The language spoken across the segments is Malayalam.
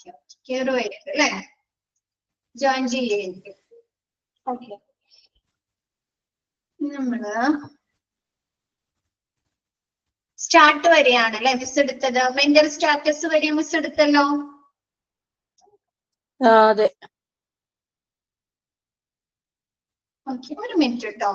ഓക്കെ കയറുമായിരിക്കും അല്ലേ, ജോയിൻ ചെയ്യായിരിക്കും. ഓക്കെ നമ്മള് സ്റ്റാർട്ട് വരെയാണ് അല്ലെ മിസ് എടുത്തത്. മെന്റൽ സ്റ്റാറ്റസ് വരെ മിസ് എടുത്തല്ലോ. അതെ. ഓക്കെ ഒരു മിനിറ്റ് കേട്ടോ.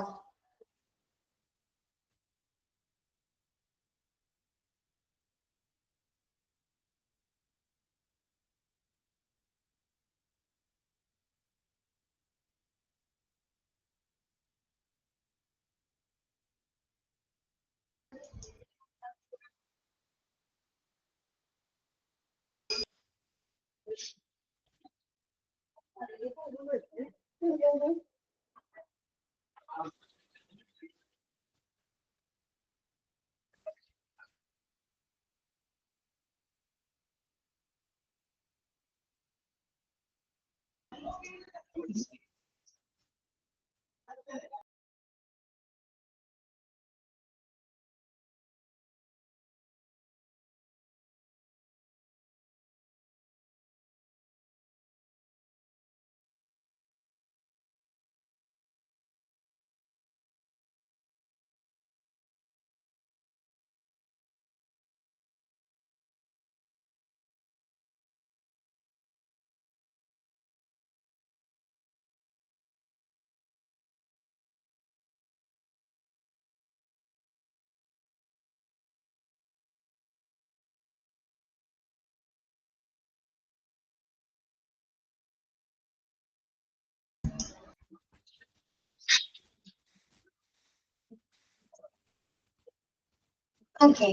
ഓക്കെ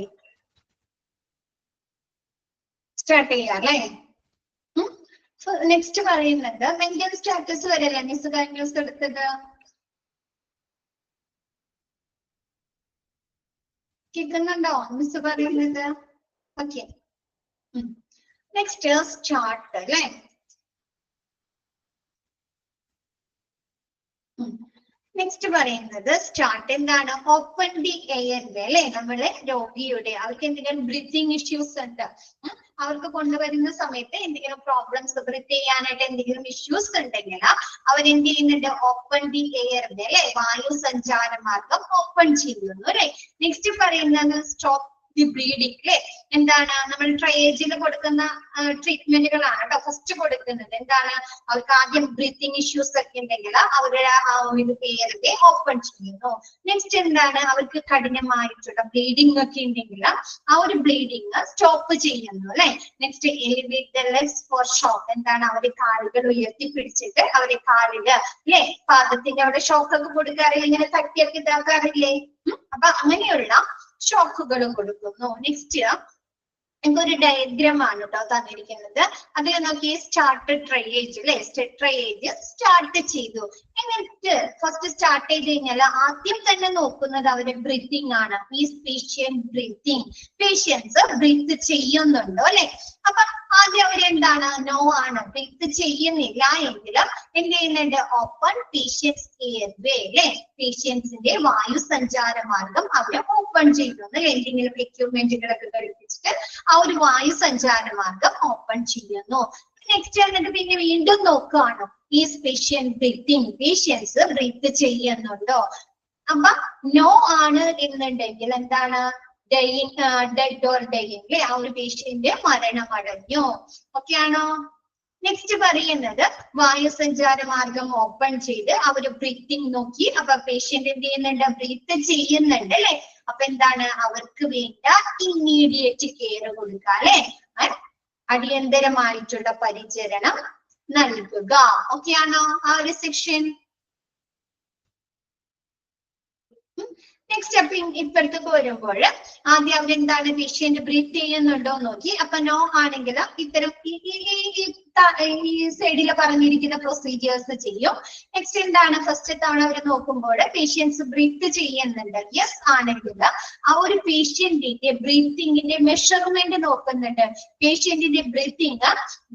സ്റ്റാർട്ട് ചെയ്യാം അല്ലേ. നെക്സ്റ്റ് പറയുന്നത് മെന്റൽ സ്റ്റാറ്റസ് വരെയല്ലേ മിസ് കഴിഞ്ഞ ദിവസം എടുത്തത്. കേൾക്കുന്നുണ്ടോ മിസ് പറയുന്നത്? ഓക്കെ നെക്സ്റ്റ് സ്റ്റാർട്ട് അല്ലേ. നെക്സ്റ്റ് പറയുന്നത് സ്റ്റാർട്ട് എന്താണ്, ഓപ്പൺ ദി എയർവേ അല്ലെ. നമ്മുടെ രോഗിയുടെ അവർക്ക് എന്തെങ്കിലും ബ്രീത്തിങ് ഇഷ്യൂസ് ഉണ്ട്, അവർക്ക് കൊണ്ടുവരുന്ന സമയത്ത് എന്തെങ്കിലും പ്രോബ്ലംസ് ബ്രീത്ത് ചെയ്യാനായിട്ട് എന്തെങ്കിലും ഇഷ്യൂസ് ഉണ്ടെങ്കിൽ അവരെന്ത് ചെയ്യുന്നുണ്ട്, ഓപ്പൺ ദി എയർവേ അല്ലെ, വായു സഞ്ചാര മാർഗം ഓപ്പൺ ചെയ്യുന്നു അല്ലെ. നെക്സ്റ്റ് പറയുന്നത് സ്റ്റോപ്പ് ദി ബ്ലീഡിങ് അല്ലെ. എന്താണ് നമ്മൾ ട്രയേജിൽ കൊടുക്കുന്ന ട്രീറ്റ്മെന്റുകളാണ് കേട്ടോ ഫസ്റ്റ് കൊടുക്കുന്നത്. എന്താണ്, അവർക്ക് ആദ്യം ബ്രീത്തിങ് ഇഷ്യൂസ് ഒക്കെ ഉണ്ടെങ്കിൽ അവരുടെ ആ ഒരു എയർവേ ഓപ്പൺ ചെയ്യുന്നു. നെക്സ്റ്റ് എന്താണ്, അവർക്ക് കഠിനമായിട്ടുള്ള ബ്ലീഡിങ് ഒക്കെ ഉണ്ടെങ്കിൽ ആ ഒരു ബ്ലീഡിങ് സ്റ്റോപ്പ് ചെയ്യുന്നു അല്ലെ. Next elevate the legs for shock. എന്താണ്, അവരെ കാലുകൾ ഉയർത്തിപ്പിടിച്ചിട്ട് അവരെ കാലില് അല്ലെ പാദത്തിന്റെ അവിടെ ഷോക്ക് ഒക്കെ കൊടുക്കാറില്ല, ഇങ്ങനെ തട്ടിയൊക്കെ ഇതാക്കാറില്ലേ. അപ്പൊ അങ്ങനെയുള്ള ഷോക്കുകളും കൊടുക്കുന്നു. നെക്സ്റ്റ് ഒരു ഡയഗ്രാം ആണ് കേട്ടോ തന്നിരിക്കുന്നത്. അതിൽ നോക്കി സ്റ്റാർട്ട് ട്രയേജ് അല്ലെ, ട്രയേജ് സ്റ്റാർട്ട് ചെയ്തു. എന്നിട്ട് ഫസ്റ്റ് സ്റ്റാർട്ട് ചെയ്ത് കഴിഞ്ഞാൽ ആദ്യം തന്നെ നോക്കുന്നത് അവരുടെ ബ്രീത്തിങ് ആണ്. Is patient breathing, patients breathe ചെയ്യുന്നുണ്ടോ അല്ലെ. അപ്പൊ ആദ്യം അവരെന്താണ്, നോ ആണ്, ബ്രീത്ത് ചെയ്യുന്നില്ല എങ്കിൽ എന്ത് ചെയ്യുന്നുണ്ട്, ഓപ്പൺ പേഷ്യൻസ് എയർവേ അല്ലെ, പേഷ്യൻസിന്റെ വായു സഞ്ചാര മാർഗം അവര് ഓപ്പൺ ചെയ്യുന്നു അല്ലെ. എന്തെങ്കിലും എക്യുപ്മെന്റുകളൊക്കെ ഘടിപ്പിച്ചിട്ട് ആ ഒരു വായു സഞ്ചാര മാർഗം ഓപ്പൺ ചെയ്യുന്നു. നെക്സ്റ്റ് എന്നിട്ട് പിന്നെ വീണ്ടും നോക്കുകയാണ്, ഈ പേഷ്യന്റ് ബ്രീത്തിങ്, പേഷ്യൻസ് ബ്രീത്ത് ചെയ്യുന്നുണ്ടോ. അപ്പൊ നോ ആണ് എന്നുണ്ടെങ്കിൽ എന്താണ്, ഡെഡ് ഓർ ഡെയിങ് അല്ലെ, ആ ഒരു പേഷ്യന്റ് മരണമടഞ്ഞു. ഓക്കെ ആണോ. നെക്സ്റ്റ് പറയുന്നത് വായു സഞ്ചാര മാർഗം ഓപ്പൺ ചെയ്ത് അവര് ബ്രീത്തിങ് നോക്കി. അപ്പൊ പേഷ്യന്റ് എന്ത് ചെയ്യുന്നുണ്ട്, ബ്രീത്ത് ചെയ്യുന്നുണ്ട് അല്ലെ. അപ്പൊ എന്താണ്, അവർക്ക് വേണ്ട ഇമ്മീഡിയറ്റ് കെയർ കൊടുക്കുക അല്ലെ, അടിയന്തരമായിട്ടുള്ള പരിചരണം നൽകുക. ഓക്കെ ആണോ ആ ഒരു സെക്ഷൻ. നെക്സ്റ്റ് അപ്പൊ ഇപ്പഴത്തേക്ക് വരുമ്പോൾ ആദ്യം അവരെന്താണ്, പേഷ്യന്റ് ബ്രീത്ത് ചെയ്യുന്നുണ്ടോ നോക്കി. അപ്പൊ നോ ആണെങ്കിൽ ഇത്തരം ഈ സൈഡിൽ പറഞ്ഞിരിക്കുന്ന പ്രൊസീജിയേഴ്സ് ചെയ്യും. നെക്സ്റ്റ് എന്താണ്, ഫസ്റ്റ് തവണ അവർ നോക്കുമ്പോൾ പേഷ്യൻസ് ബ്രീത്ത് ചെയ്യുന്നുണ്ട്, യെസ് ആണെങ്കിൽ ആ ഒരു പേഷ്യന്റിന്റെ ബ്രീത്തിങ്ങിന്റെ മെഷർമെന്റ് നോക്കുന്നുണ്ട്. പേഷ്യന്റിന്റെ ബ്രീത്തിങ്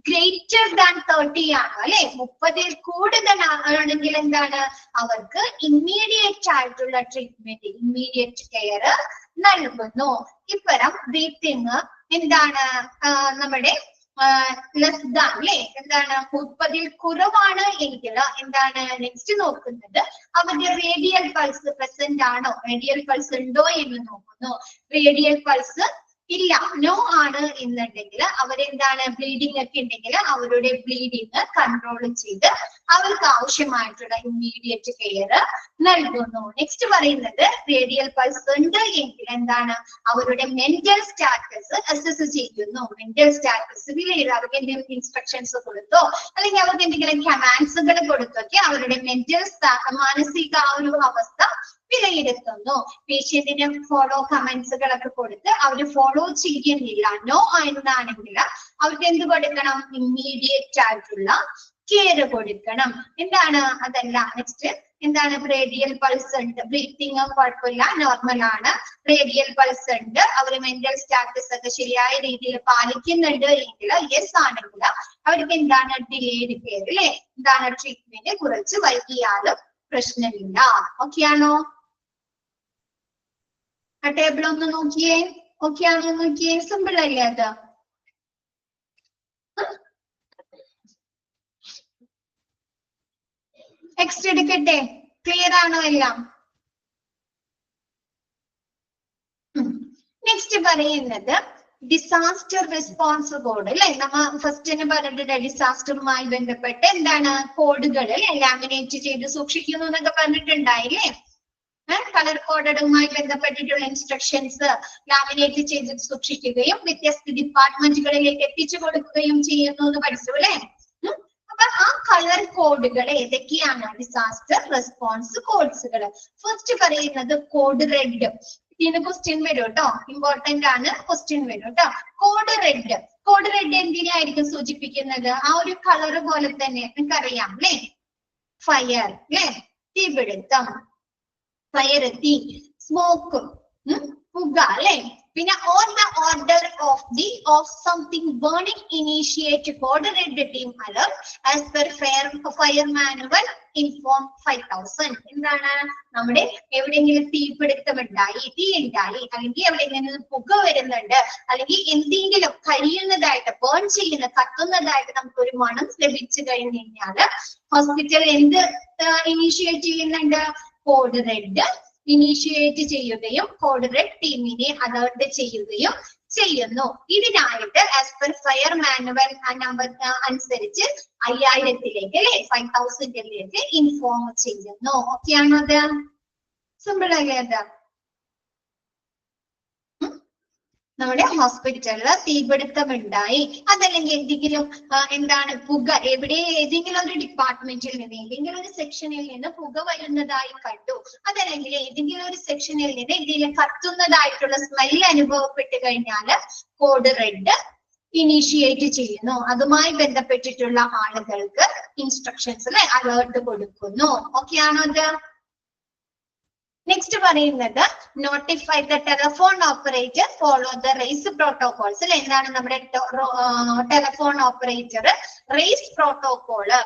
ഗ്രേറ്റർ ദാൻ 30 ആണ് അല്ലെ, 30 കൂടുതൽ ആണെങ്കിൽ എന്താണ്, അവർക്ക് ഇമ്മീഡിയറ്റ് ആയിട്ടുള്ള ട്രീറ്റ്മെന്റ്, ഇമ്മീഡിയറ്റ് കെയർ നൽകുന്നു. ഇപ്പരം ബ്രീത്തിങ് എന്താണ്, നമ്മുടെ ലെസ് ദാൻ അല്ലെ എന്താണ് 30 കുറവാണ് എങ്കിൽ എന്താണ് നെക്സ്റ്റ് നോക്കുന്നത് അവരുടെ റേഡിയൽ പൾസ് പ്രസന്റ് ആണോ, റേഡിയൽ പൾസ് ഉണ്ടോ എന്ന് നോക്കുന്നു. റേഡിയൽ പൾസ് ഇല്ല, നോ ആണ് എന്നുണ്ടെങ്കിൽ അവരെന്താണ് ബ്ലീഡിംഗ് ഒക്കെ ഉണ്ടെങ്കിൽ അവരുടെ ബ്ലീഡിങ് കൺട്രോൾ ചെയ്ത് അവർക്ക് ആവശ്യമായിട്ടുള്ള ഇമ്മീഡിയറ്റ് കെയർ നൽകുന്നു. നെക്സ്റ്റ് പറയുന്നത് റേഡിയൽ പൾസ് ഉണ്ട് എങ്കിൽ എന്താണ് അവരുടെ മെന്റൽ സ്റ്റാറ്റസ് അസസ് ചെയ്യുന്നു. മെന്റൽ സ്റ്റാറ്റസ് അവർക്ക് എന്തെങ്കിലും ഇൻസ്ട്രക്ഷൻസ് കൊടുത്തോ അല്ലെങ്കിൽ അവർക്ക് എന്തെങ്കിലും കമാൻഡ്സുകൾ കൊടുത്തൊക്കെ അവരുടെ മെന്റൽ മാനസിക ആ ഒരു അവസ്ഥ വിലയിരുത്തുന്നു. പേഷ്യന്റിന് ഫോളോ കമന്റ്സുകളൊക്കെ കൊടുത്ത് അവർ ഫോളോ ചെയ്യുന്നില്ല, നോ എന്നാണെങ്കിൽ അവർക്ക് എന്ത് കൊടുക്കണം, ഇമ്മീഡിയറ്റ് ആയിട്ടുള്ള കെയർ കൊടുക്കണം. എന്താണ് അതല്ല നെക്സ്റ്റ് എന്താണ് റേഡിയൽ പൾസ് ഉണ്ട്, ബ്രീത്തിങ് കുഴപ്പമില്ല, നോർമൽ ആണ്, റേഡിയൽ പൾസ് ഉണ്ട്, അവർ മെന്റൽ സ്റ്റാറ്റസ് ഒക്കെ ശരിയായ രീതിയിൽ പാലിക്കുന്നുണ്ട് എങ്കിൽ യെസ് ആണെങ്കിൽ അവർക്ക് എന്താണ് ഡിലേഡ് കെയർ അല്ലെ, എന്താണ് ട്രീറ്റ്മെന്റ് കുറച്ച് വൈകിയാലും പ്രശ്നമില്ല. ഓക്കെ ആണോ? ആ ടേബിൾ ഒന്ന് നോക്കിയേ, ഓക്കെ ആണോ നോക്കിയേ, സിമ്പിൾ അല്ലേ അത്? നെക്സ്റ്റ് എടുക്കട്ടെ, ക്ലിയർ ആണോ എല്ലാം? നെക്സ്റ്റ് പറയുന്നത് ഡിസാസ്റ്റർ റെസ്പോൺസ് കോഡ് അല്ലെ. നമ്മ ഫസ്റ്റിന് പറഞ്ഞിട്ടുണ്ട് ഡിസാസ്റ്ററുമായി ബന്ധപ്പെട്ട് എന്താണ് കോഡുകൾ ലാമിനേറ്റ് ചെയ്ത് സൂക്ഷിക്കുന്നു എന്നൊക്കെ പറഞ്ഞിട്ടുണ്ടായില്ലേ. കളർ കോഡുമായി ബന്ധപ്പെട്ടിട്ടുള്ള ഇൻസ്ട്രക്ഷൻസ് ലാമിനേറ്റ് ചെയ്ത് സൂക്ഷിക്കുകയും വ്യത്യസ്ത ഡിപ്പാർട്ട്മെന്റുകളിലേക്ക് എത്തിച്ചു കൊടുക്കുകയും ചെയ്യുന്നു എന്ന് പഠിച്ചു അല്ലെ. അപ്പൊ ആ കളർ കോഡുകൾ ഏതൊക്കെയാണ്? ഡിസാസ്റ്റർ റെസ്പോൺസ് കോഡ്സുകൾ. ഫസ്റ്റ് പറയുന്നത് കോഡ് റെഡ്. ഇതിന് ക്വസ്റ്റ്യൻ വരും കേട്ടോ, ഇമ്പോർട്ടന്റ് ആണ്, ക്വസ്റ്റ്യൻ വരും കേട്ടോ. കോഡ് റെഡ്, കോഡ് റെഡ് എന്തിനായിരിക്കും സൂചിപ്പിക്കുന്നത്? ആ ഒരു കളർ പോലെ തന്നെ നിങ്ങൾക്കറിയാം അല്ലെ, ഫയർ അല്ലെ, തീപിടുത്തം, ഫയർ തീ, സ്മോക്ക് പുക അല്ലെ. പിന്നെ or the order of something burning initiate code red team alert as per fire manual inform 5000. എന്താണ് നമ്മുടെ എവിടെയെങ്കിലും തീപിടുത്തമുണ്ടായി, തീ ഉണ്ടായി, അല്ലെങ്കിൽ എവിടെയെങ്കിലും പുക വരുന്നുണ്ട്, അല്ലെങ്കിൽ എന്തെങ്കിലും കരിയുന്നതായിട്ട് ബേൺ ചെയ്യുന്ന കത്തുന്നതായിട്ട് നമുക്ക് ഒരു മണം ലഭിച്ചു കഴിഞ്ഞു കഴിഞ്ഞാല് ഹോസ്പിറ്റൽ എന്ത് ഇനീഷ്യേറ്റ് ചെയ്യുന്നുണ്ട്? കോഡ് റെഡ് ഇനീഷ്യേറ്റ് ചെയ്യുകയും കോഡ് റെഡ് ടീമിനെ അലർട്ട് ചെയ്യുകയും ചെയ്യുന്നു. ഇതിനായിട്ട് as per fire manual number അനുസരിച്ച് 5000 അല്ലെ 5000 ഇൻഫോം ചെയ്യുന്നു. ഓക്കെ ആണോ? അത് സിമ്പിൾ അല്ലേ? അത് നമ്മുടെ ഹോസ്പിറ്റലില് തീപിടുത്തം ഉണ്ടായി, അതല്ലെങ്കിൽ എന്തെങ്കിലും എന്താണ് പുക എവിടെ ഏതെങ്കിലും ഒരു ഡിപ്പാർട്ട്മെന്റിൽ നിന്ന് ഏതെങ്കിലും ഒരു സെക്ഷനിൽ നിന്ന് പുക വരുന്നതായി കണ്ടു, അതല്ലെങ്കിൽ ഏതെങ്കിലും ഒരു സെക്ഷനിൽ നിന്ന് എന്തെങ്കിലും കത്തുന്നതായിട്ടുള്ള സ്മെൽ അനുഭവപ്പെട്ട് കഴിഞ്ഞാല് കോഡ് റെഡ് ഇനീഷ്യേറ്റ് ചെയ്യുന്നു. അതുമായി ബന്ധപ്പെട്ടിട്ടുള്ള ആളുകൾക്ക് ഇൻസ്ട്രക്ഷൻസ് അലേർട്ട് കൊടുക്കുന്നു. ഓക്കെ ആണോ? അത് നെക്സ്റ്റ് പറയുന്നത് notify the telephone operator follow the race protocols. എന്താണ് നമ്മുടെ telephone operator race protocol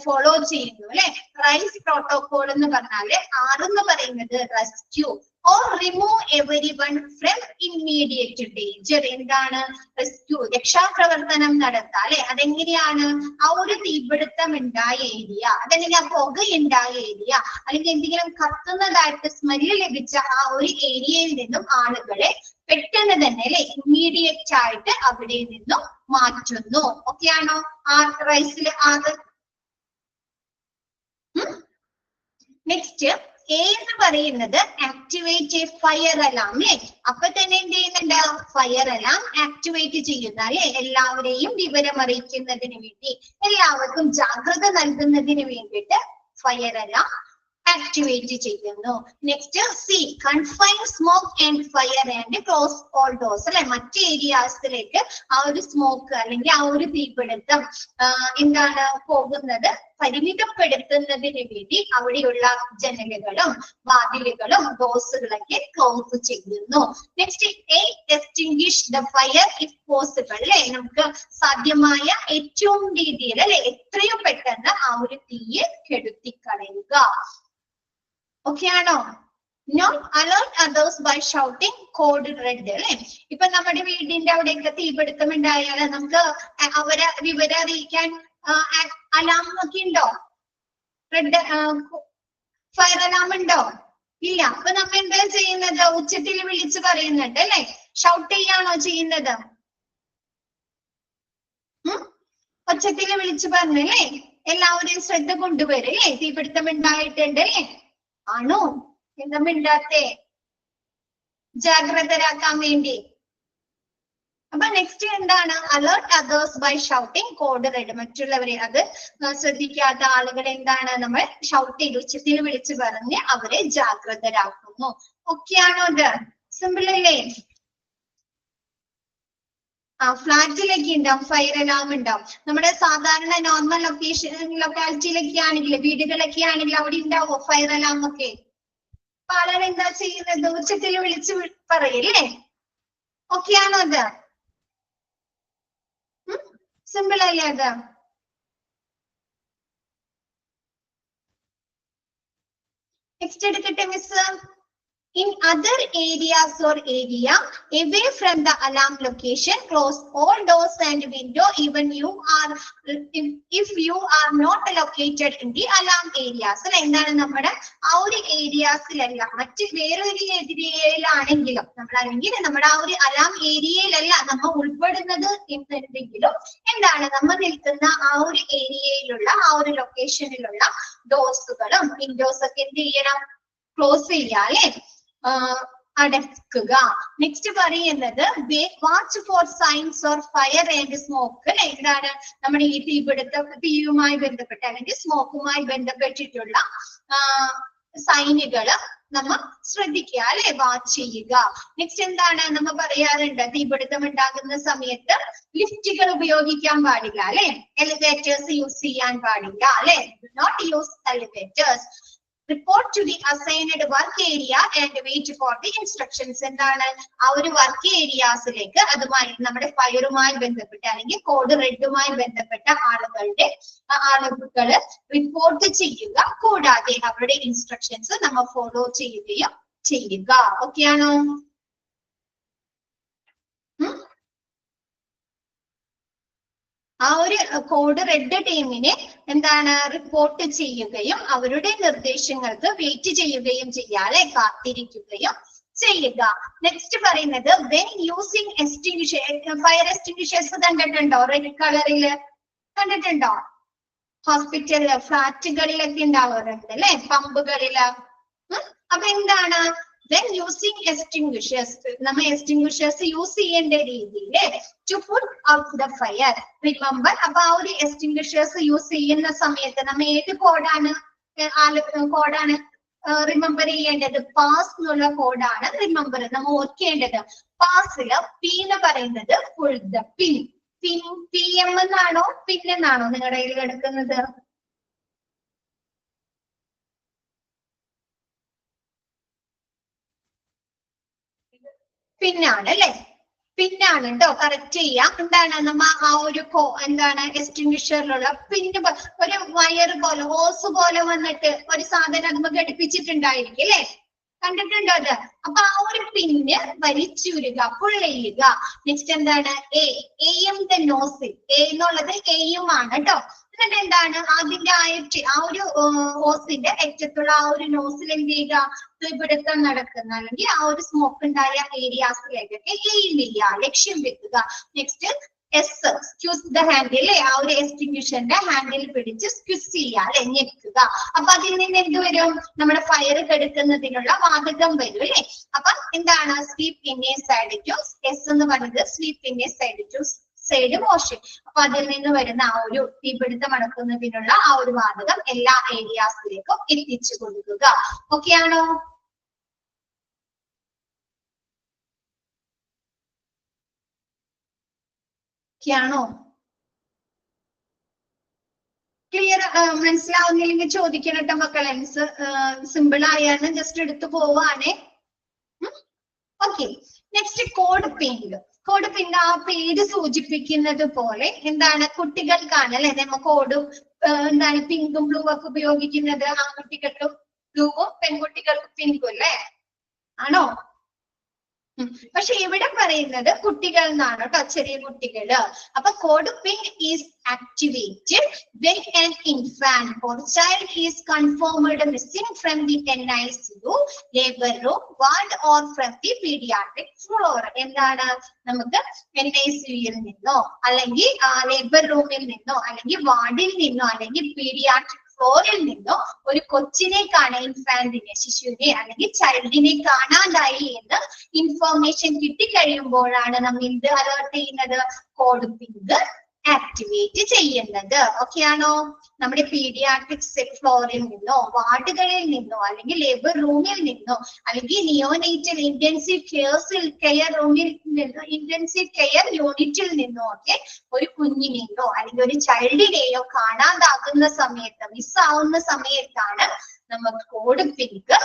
follow ചെയ്യുന്നു അല്ലെ. റൈസ് പ്രോട്ടോകോൾ എന്ന് പറഞ്ഞാല് 6 എന്ന് പറയുന്നത് rescue or remove everyone from immediate danger. എന്താണ് റെസ്ക്യൂ, രക്ഷാപ്രവർത്തനം നടത്താം അല്ലെ. അതെങ്ങനെയാണ്? ആ ഒരു തീപിടുത്തം ഉണ്ടായ ഏരിയ, അതല്ലെങ്കിൽ ആ പുക ഉണ്ടായ ഏരിയ, അല്ലെങ്കിൽ എന്തെങ്കിലും കത്തുന്നതായിട്ട് സ്മെല്ല് ലഭിച്ച ആ ഒരു ഏരിയയിൽ നിന്നും ആളുകളെ പെട്ടെന്ന് തന്നെ അല്ലെ ഇമ്മീഡിയറ്റ് ആയിട്ട് അവിടെ നിന്നും മാറ്റുന്നു. ഓക്കെ ആണോ? ആ റൈസിൽ നെക്സ്റ്റ് എന്ന് പറയുന്നത് ആക്ടിവേറ്റ് ഫയർ അലാം അല്ലെ. അപ്പൊ തന്നെ എന്ത് ചെയ്യുന്നുണ്ട്? ഫയർ അലാം ആക്ടിവേറ്റ് ചെയ്യുന്ന അല്ലെ. എല്ലാവരെയും വിവരം അറിയിക്കുന്നതിന് വേണ്ടി, എല്ലാവർക്കും ജാഗ്രത നൽകുന്നതിന് വേണ്ടിയിട്ട് ഫയർ അലാം ആക്ടിവേറ്റ് ചെയ്യുന്നു. Next C confine smoke and fire and close all doors അല്ലെ. മറ്റ് ഏരിയാസിലേക്ക് ആ ഒരു സ്മോക്ക് അല്ലെങ്കിൽ ആ ഒരു തീപിടുത്തം എന്താണ് പോകുന്നത് പരിമിതപ്പെടുത്തുന്നതിന് വേണ്ടി അവിടെയുള്ള ജനലുകളും വാതിലുകളും ഡോസുകളൊക്കെ ക്ലോസ് ചെയ്യുന്നു. Next extinguish the fire if possible അല്ലെ. നമുക്ക് സാധ്യമായ ഏറ്റവും രീതിയിൽ അല്ലെ എത്രയും പെട്ടെന്ന് ആ ഒരു തീയെ കെടുത്തിക്കളയുക. ഓക്കെ ആണോ? Not alert others by shouting code red അല്ലെ. ഇപ്പൊ നമ്മുടെ വീടിന്റെ അവിടെയൊക്കെ തീപിടുത്തം ഉണ്ടായാൽ നമുക്ക് അവരെ വിവരം അറിയിക്കാൻ അലാം ഒക്കെ ഉണ്ടോ? റെഡ് ഫയർ അലാം ഉണ്ടോ? ഇല്ല. അപ്പൊ നമ്മ എന്താ ചെയ്യുന്നത്? ഉച്ചത്തിൽ വിളിച്ച് പറയുന്നുണ്ട് അല്ലെ? ഷൗട്ട് ചെയ്യാണോ ചെയ്യുന്നത്? ഉച്ചത്തിൽ വിളിച്ച് പറഞ്ഞല്ലേ? എല്ലാവരെയും ശ്രദ്ധ കൊണ്ടുവരല്ലേ? തീപിടുത്തം ഉണ്ടായിട്ടുണ്ട് അല്ലേ? ആണോ? എന്താ മിണ്ടാത്തെ? ജാഗ്രതരാക്കാൻ വേണ്ടി. അപ്പൊ നെക്സ്റ്റ് എന്താണ്? Alert others by shouting code red. മറ്റുള്ളവരെ, അത് ശ്രദ്ധിക്കാത്ത ആളുകളെ എന്താണ് നമ്മൾ ഷൗട്ട് ചെയ്ത് ഉച്ചത്തിൽ വിളിച്ച് പറഞ്ഞ് അവരെ ജാഗ്രതരാക്കുന്നു. ഒക്കെയാണോ ഇത്? സിമ്പിൾ അല്ലേ? ഫ്ലാറ്റിലൊക്കെ ഉണ്ടാവും ഫയർ അലാം ഉണ്ടാവും. നമ്മുടെ സാധാരണ നോർമൽ ലൊക്കാലിറ്റിയിലൊക്കെ ആണെങ്കിൽ, വീടുകളൊക്കെ ആണെങ്കിൽ അവിടെ ഉണ്ടാവോ ഫയർ അലാം ഒക്കെ? അപ്പൊ ആളുകളെന്താ ചെയ്യുന്നത്? ഉച്ചത്തിൽ വിളിച്ച് പറയല്ലേ? ഒക്കെയാണോ അത്? സിമ്പിൾ അല്ലേ അത്? നെക്സ്റ്റ് എടുക്കട്ടെ miss. In other areas or area away from the alarm location, close all doors and window even if you are not located in the alarm areas. അല്ലെ, എന്താണ് നമ്മുടെ ആ ഒരു ഏരിയാസിലല്ല, മറ്റ് വേറൊരു ഏരിയയിലാണെങ്കിലും നമ്മളല്ലെങ്കിൽ നമ്മുടെ ആ ഒരു അലാം ഏരിയയിലല്ല നമ്മൾ ഉൾപ്പെടുന്നത് എന്നുണ്ടെങ്കിലും എന്താണ് നമ്മൾ നിൽക്കുന്ന ആ ഒരു ഏരിയയിലുള്ള ആ ഒരു ലൊക്കേഷനിലുള്ള ഡോർസുകളും വിൻഡോസ് ഒക്കെ എന്ത് ചെയ്യണം? ക്ലോസ് ചെയ്യുക അല്ലെ? അടക്കുക. നെക്സ്റ്റ് പറയുന്നത് watch for signs or fire and smoke അല്ലെ? എന്താണ് നമ്മുടെ ഈ തീയുമായി ബന്ധപ്പെട്ട അല്ലെങ്കിൽ സ്മോക്കുമായി ബന്ധപ്പെട്ടിട്ടുള്ള സൈനുകള് നമ്മ ശ്രദ്ധിക്കുക അല്ലെ? വാച്ച് ചെയ്യുക. നെക്സ്റ്റ് എന്താണ് നമ്മ പറയാറുണ്ട്? തീപിടുത്തം ഉണ്ടാകുന്ന സമയത്ത് ലിഫ്റ്റുകൾ ഉപയോഗിക്കാൻ പാടില്ല അല്ലെ? എലിവേറ്റേഴ്സ് യൂസ് ചെയ്യാൻ പാടില്ല അല്ലെ? Not use elevators. Report to the assigned work area and wait for the instructions. എന്താണ് ആ ഒരു വർക്ക് ഏരിയാസിലേക്ക് അതുമായി നമ്മുടെ ഫയറുമായി ബന്ധപ്പെട്ട അല്ലെങ്കിൽ കോഡ് റെഡുമായി ബന്ധപ്പെട്ട ആളുകള് റിപ്പോർട്ട് ചെയ്യുക. കൂടാതെ അവരുടെ ഇൻസ്ട്രക്ഷൻസ് നമ്മൾ ഫോളോ ചെയ്യുകയും ചെയ്യുക. ഓക്കെയാണോ? ആ ഒരു കോഡ് റെഡ് ടീമിനെ എന്താണ് റിപ്പോർട്ട് ചെയ്യുകയും അവരുടെ നിർദ്ദേശങ്ങൾക്ക് വെയിറ്റ് ചെയ്യുകയും ചെയ്യാതെ കാത്തിരിക്കുകയും ചെയ്യുക. നെക്സ്റ്റ് പറയുന്നത് when using ഫയർ എക്സ്റ്റിംഗ്വിഷേഴ്സ് കണ്ടിട്ടുണ്ടോ? റെഡ് കളറില് കണ്ടിട്ടുണ്ടോ? ഹോസ്പിറ്റലില് ഫ്ലാറ്റുകളിലൊക്കെ ഉണ്ടാവാറുണ്ട് അല്ലെ? പമ്പുകളില്. അപ്പൊ എന്താണ് when using extinguishers, നമ്മൾ എക്സ്റ്റിംഗ്വിഷേഴ്സ് യൂസ് ചെയ്യേണ്ട രീതിയിൽ to put out the fire. Remember, അപ്പൊ ആ ഒരു എക്സ്റ്റിംഗ്വിഷേഴ്സ് യൂസ് ചെയ്യുന്ന സമയത്ത് നമ്മൾ ഏത് കോഡാണ് റിമെമ്പർ ചെയ്യേണ്ടത്? പാസ് എന്നുള്ള കോഡാണ് റിമെമ്പർ നമ്മൾ ഓർക്കേണ്ടത്. പാസില് പി എന്ന് പറയുന്നത് full the pin. P M എന്നാണോ പിൻ എന്നാണോ നിങ്ങളുടെ കയ്യിൽ എടുക്കുന്നത്? പിന്നാണ് അല്ലെ? പിന്നാണ് കേട്ടോ. കറക്റ്റ് ചെയ്യാം. എന്താണ് നമ്മ ആ ഒരു എന്താണ് എക്സ്റ്റിംഗ്വിഷറിലുള്ള പിന്നെ ഒരു വയർ പോലെ ഹോസ് പോലെ വന്നിട്ട് ഒരു സാധനം നമ്മൾ ഘടിപ്പിച്ചിട്ടുണ്ടായിരിക്കും അല്ലെ? കണ്ടിട്ടുണ്ടോ അത്? അപ്പൊ ആ ഒരു പിന്ന് വലിച്ചുരുക, പുൾ ചെയ്യുക. നെക്സ്റ്റ് എന്താണ്? എയും ദ നോസിൽ. എ എന്നുള്ളത് എയും ആണ് കേട്ടോ. എന്നിട്ട് എന്താണ് അതിന്റെ ആ ഒരു ഹോസിന്റെ അറ്റത്തുള്ള ആ ഒരു നോസിൽ എന്ത് ചെയ്യുക? തീപിടുത്തം നടക്കുന്ന അല്ലെങ്കിൽ ആ ഒരു സ്മോക്ക് ഉണ്ടായ ഏരിയാസിലേക്കൊക്കെ എയിം ചെയ്യുക, ലക്ഷ്യം വെക്കുക. Next S squeeze the handle. ആ ഒരു എക്സ്റ്റിംഗ്വിഷറിന്റെ ഹാൻഡിൽ പിടിച്ച് സ്ക്യൂസ് ചെയ്യുക അല്ലെ? ഞെക്കുക. അപ്പൊ അതിൽ നിന്ന് എന്ത് വരും? നമ്മുടെ ഫയർ കെടുക്കുന്നതിനുള്ള വാതകം വരും അല്ലെ? അപ്പൊ എന്താണ്? Sweep in a side to. S എന്ന് പറയുന്നത് sweep in a side to side motion. അപ്പൊ അതിൽ നിന്ന് വരുന്ന ആ ഒരു തീപിടുത്തം അടക്കുന്നതിനുള്ള ആ ഒരു വാതകം എല്ലാ ഏരിയാസിലേക്കും എത്തിച്ചു കൊടുക്കുക. ഓക്കെയാണോ? ാണോ? ക്ലിയർ? മനസ്സിലാവുന്നില്ലെങ്കിൽ ചോദിക്കണട്ടോ മക്കളെ. സിമ്പിൾ ആയാണ്, ജസ്റ്റ് എടുത്തു പോവാണേ. Okay. Next code pink. Code pink ആ പേര് സൂചിപ്പിക്കുന്നത് പോലെ എന്താണ്? കുട്ടികൾക്കാണ് അല്ലെ നമ്മൾ കോഡും എന്താണ് പിങ്കും ബ്ലൂ ഒക്കെ ഉപയോഗിക്കുന്നത്. ആ കുട്ടികൾക്ക് ബ്ലൂവും പെൺകുട്ടികൾക്ക് പിങ്കും അല്ലേ? ആണോ? പക്ഷെ ഇവിടെ പറയുന്നത് കുട്ടികൾ എന്നാണ് കേട്ടോ, ചെറിയ കുട്ടികള്. അപ്പൊ code pink is activated when an infant or child is confirmed missing from the NICU, labor room, ward or from the pediatric floor. എന്താണ്, നമുക്ക് NICU-യിൽ നിന്നോ അല്ലെങ്കിൽ ലേബർ റൂമിൽ നിന്നോ അല്ലെങ്കിൽ വാർഡിൽ നിന്നോ അല്ലെങ്കിൽ പീഡിയാട്രിക് ഫ്ലോറിൽ നിന്നോ ഒരു കൊച്ചിനെ കാണാൻ, ഇൻഫാന്റിനെ, ശിശുവിനെ അല്ലെങ്കിൽ ചൈൽഡിനെ കാണാതായി എന്ന് ഇൻഫോർമേഷൻ കിട്ടിക്കഴിയുമ്പോഴാണ് നമ്മൾ എന്ത് അലേർട്ട് ചെയ്യുന്നത്? കോഡ് പിങ്ക് ആക്ടിവേറ്റ് ചെയ്യുന്നത്. ഓക്കെ ആണോ? നമ്മുടെ പീഡിയാട്രിക് ഫ്ലോറിൽ നിന്നോ വാർഡുകളിൽ നിന്നോ അല്ലെങ്കിൽ ലേബർ റൂമിൽ നിന്നോ അല്ലെങ്കിൽ നിയോനേറ്റൽ ഇന്റൻസീവ് കെയർ റൂമിൽ നിന്നോ ഇന്റൻസീവ് കെയർ യൂണിറ്റിൽ നിന്നോ ഒക്കെ ഒരു കുഞ്ഞിനെയോ അല്ലെങ്കിൽ ഒരു ചൈൽഡിനെയോ കാണാതാകുന്ന സമയത്ത്, മിസ്സാവുന്ന സമയത്താണ് നമ്മൾ കോഡ് പിങ്ക്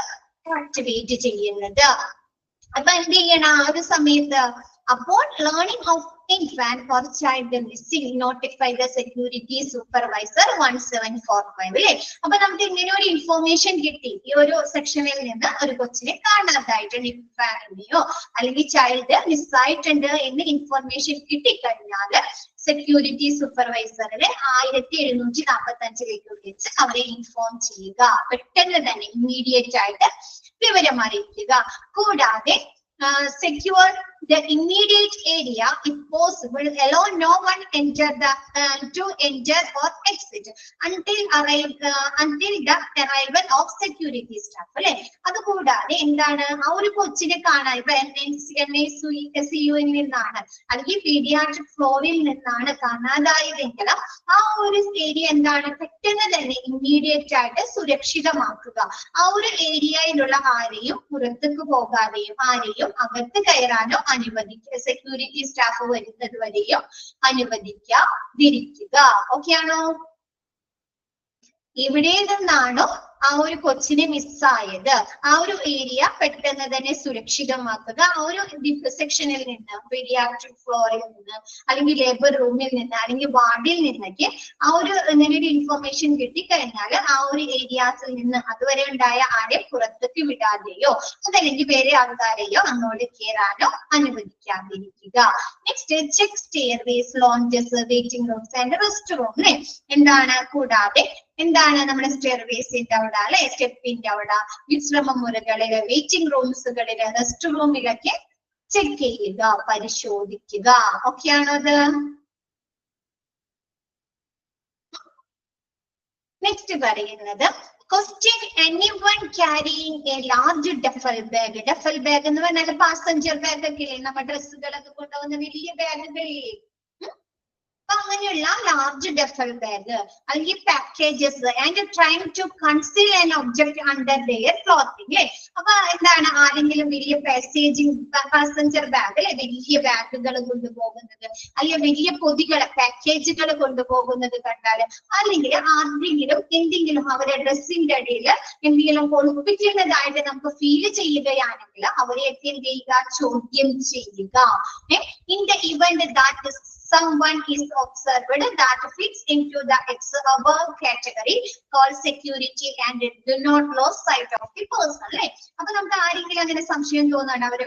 ആക്ടിവേറ്റ് ചെയ്യുന്നത്. അപ്പൊ എന്ത് ചെയ്യണം ആ ഒരു സമയത്ത്? അപ്പോൾ learning of infant or child missing, notify the security supervisor 1745 അല്ലേ? അപ്പൊ നമുക്ക് ഇങ്ങനെ ഒരു ഇൻഫോർമേഷൻ കിട്ടി, ഈ ഒരു സെക്ഷനിൽ നിന്ന് ഒരു കൊച്ചിനെ കാണാതായിട്ടുണ്ട്, ഇൻഫാന്റിനെയോ അല്ലെങ്കിൽ ചൈൽഡ് മിസ്സായിട്ടുണ്ട് എന്ന് ഇൻഫോർമേഷൻ കിട്ടിക്കഴിഞ്ഞാല് സെക്യൂരിറ്റി സൂപ്പർവൈസറിനെ 1745 വിളിച്ച് അവരെ ഇൻഫോം ചെയ്യുക. പെട്ടെന്ന് തന്നെ ഇമ്മീഡിയറ്റ് ആയിട്ട് വിവരം അറിയിക്കുക. കൂടാതെ secure the immediate area if possible, allow no one to enter or exit until the arrival of security staff അല്ലെ? അത് കൂടാതെ എന്താണ്, ആ ഒരു കൊച്ചിനെ കാണാൻ ഇപ്പൊ NICU-ൽ നിന്നാണ് അല്ലെങ്കിൽ പീഡിയാട്രിക് ഫ്ലോറിൽ നിന്നാണ് കാണാതായതെങ്കിൽ ആ ഒരു ഏരിയ എന്താണ്, പെട്ടെന്ന് തന്നെ ഇമ്മീഡിയറ്റ് ആയിട്ട് സുരക്ഷിതമാക്കുക. ആ ഒരു ഏരിയയിലുള്ള ആരെയും പുറത്തേക്ക് പോകാതെയും ആരെയും അകത്ത് കയറാനോ അനുവദിക്കുക, സെക്യൂരിറ്റി സ്റ്റാഫ് വരുന്നത് വരെയും അനുവദിക്കാതിരിക്കുക. ഓക്കെ ആണോ? ഇവിടെ നിന്നാണോ ആ ഒരു കൊച്ചിനെ മിസ്സായത്, ആ ഒരു ഏരിയ പെട്ടെന്ന് തന്നെ സുരക്ഷിതമാക്കുക. ആ ഒരു സെക്ഷനിൽ നിന്ന്, പീഡിയാട്രിക് ഫ്ലോറിൽ നിന്ന് അല്ലെങ്കിൽ ലേബർ റൂമിൽ നിന്ന് അല്ലെങ്കിൽ വാർഡിൽ നിന്നൊക്കെ ആ ഒരു ഇങ്ങനെ ഒരു ഇൻഫോർമേഷൻ കിട്ടിക്കഴിഞ്ഞാൽ ആ ഒരു ഏരിയാസിൽ നിന്ന് അതുവരെ ഉണ്ടായ ആരെ പുറത്തേക്ക് വിടാതെയോ അതല്ലെങ്കിൽ വേറെ ആൾക്കാരെയോ അങ്ങോട്ട് കയറാനോ അനുവദിക്കാതിരിക്കുക. Next, check stairways, lounges, waiting rooms and rest room. എന്താണ്, കൂടാതെ എന്താണ് നമ്മുടെ സ്റ്റെയർവേസിന്റെ അവിടെ അല്ലെ, സ്റ്റെപ്പിന്റെ അവിടെ, വിശ്രമ മുറികളില്, വെയിറ്റിംഗ് റൂംസുകളില്, റെസ്റ്റ് റൂമിലൊക്കെ ചെക്ക് ചെയ്യുക, പരിശോധിക്കുക. ഓക്കെ ആണോ അത്? നെക്സ്റ്റ് പറയുന്നത്, question anyone carrying a large duffel bag. Duffel bag എന്ന് പറഞ്ഞാൽ പാസഞ്ചർ ബാഗ് ഒക്കെ ഇല്ലേ, നമ്മുടെ ഡ്രസ്സുകളൊക്കെ കൊണ്ടുപോകുന്ന വലിയ ബാഗുകളില്ലേ, അങ്ങനെയുള്ള ലാർജ് ഡഫൽ ബാഗ് അല്ലെങ്കിൽ packages and trying to conceal an object under their clothing അല്ലെ? അപ്പൊ എന്താണ്, ആരെങ്കിലും വലിയ പാസഞ്ചർ ബാഗ് അല്ലെ, വലിയ ബാഗുകൾ കൊണ്ടുപോകുന്നത് അല്ലെങ്കിൽ വലിയ പൊതികൾ പാക്കേജുകൾ കൊണ്ടുപോകുന്നത് കണ്ടാല്, അല്ലെങ്കിൽ ആരെങ്കിലും എന്തെങ്കിലും അവരുടെ ഡ്രസ്സിന്റെ അടിയിൽ എന്തെങ്കിലും ഒളിപ്പിക്കുന്നതായിട്ട് നമുക്ക് ഫീൽ ചെയ്യുകയാണെങ്കിൽ അവരെയൊക്കെ എന്ത് ചെയ്യുക, ചോദ്യം ചെയ്യുക. In the event that someone is observed that fits into the above category, call security and do not lose sight of the person അല്ലെ? അപ്പൊ നമുക്ക് ആരെങ്കിലും അങ്ങനെ സംശയം തോന്നാണ്, അവരെ